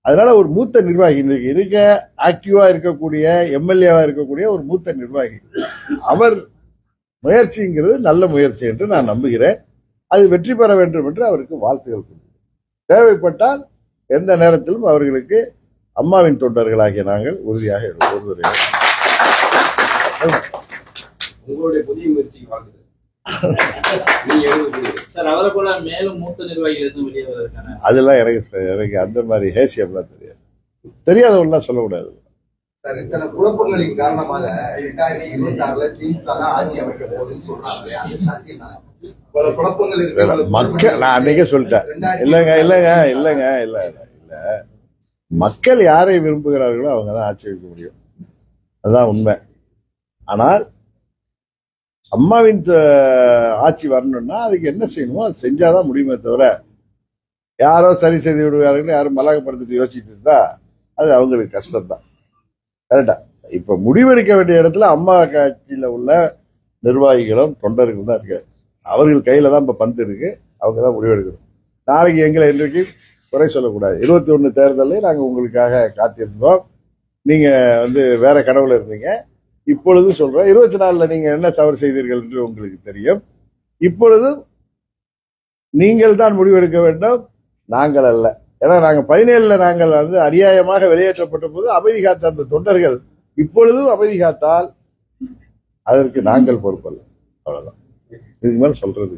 S1: அதனால ஒரு மூத்த நிர்வாகி, இருக்க ஆக்டிவா இருக்கக்கூடிய எம்எல்ஏவா இருக்கக்கூடிய ஒரு மூத்த நிர்வாகி. அவர் முயற்சிங்கிறது நல்ல முயற்சி என்று நான் நம்புகிறேன். அது வெற்றி பெற வேண்டும் என்று அவருக்கு வாழ்த்துக்கள். தேவைப்பட்டால் எந்த நேரத்திலும் அவர்களுக்கு அம்மாவின் தொண்டர்களாகிய நாங்கள் உறுதியாக ஒருவர்கள்.
S3: உங்களுடைய புதிய முயற்சிக்கு வாழ்த்துக்கள். அவரை போல மேலும் மூத்த நிர்வாகிகள் வெளியே வருவதற்கான அதெல்லாம்
S1: எனக்கு அந்த மாதிரி ஹேசியம்லாம் தெரியாதவங்களாம் சொல்லக்கூடாது.
S2: சார், இத்தனை குழப்பங்களின் காரணமாக 2026ல திமுக தான் ஆட்சி அமைக்க போகுதுன்னு சொல்றாங்க. அது சத்தியம்? பல குழப்பங்கள் இருக்கு.
S1: மக்கள் நான் அன்னைக்கே சொல்லிட்டேன். இல்ல மக்கள் யாரை விரும்புகிறார்களோ அவங்க தான் ஆட்சி அமைக்க முடியும். அதுதான் உண்மை. ஆனால் அம்மாவின் ஆட்சி வரணும்னா அதுக்கு என்ன செய்யணுமோ அது செஞ்சாதான் முடியுமே தவிர யாரோ சரி செய்து விடுவார்கள், யாரும் மலகப்படுத்திட்டு யோசிச்சுட்டு இருந்தா அது அவங்களுக்கு கஷ்டம்தான். கரெக்டா? இப்ப முடிவெடுக்க வேண்டிய இடத்துல அம்மா கட்சியில உள்ள நிர்வாகிகளும் தொண்டர்கள் தான் இருக்கு. அவர்கள் கையில தான் இப்ப பந்து இருக்கு. அவங்க தான் முடிவெடுக்கணும். நாளைக்கு எங்களை இன்றைக்கு குறை சொல்லக்கூடாது. 21 தேர்தலில் நாங்க உங்களுக்காக காத்திருந்தோம். நீங்க வந்து வேற கனவுல இருந்தீங்க. இப்பொழுது சொல்றேன், 24ல நீங்க என்ன தவறு செய்தீர்கள் என்று உங்களுக்கு தெரியும். இப்பொழுது நீங்கள் தான் முடிவெடுக்க வேண்டும், நாங்கள் அல்ல. ஏன்னா நாங்க 17ல நாங்கள் வந்து அநியாயமாக வெளியேற்றப்பட்ட போது அமைதி காத்த அந்த தொண்டர்கள் இப்பொழுதும் அமைதி காத்தால் அதற்கு நாங்கள் பொறுப்பல்ல. அவ்வளவுதான். இதுக்கு மேல சொல்றது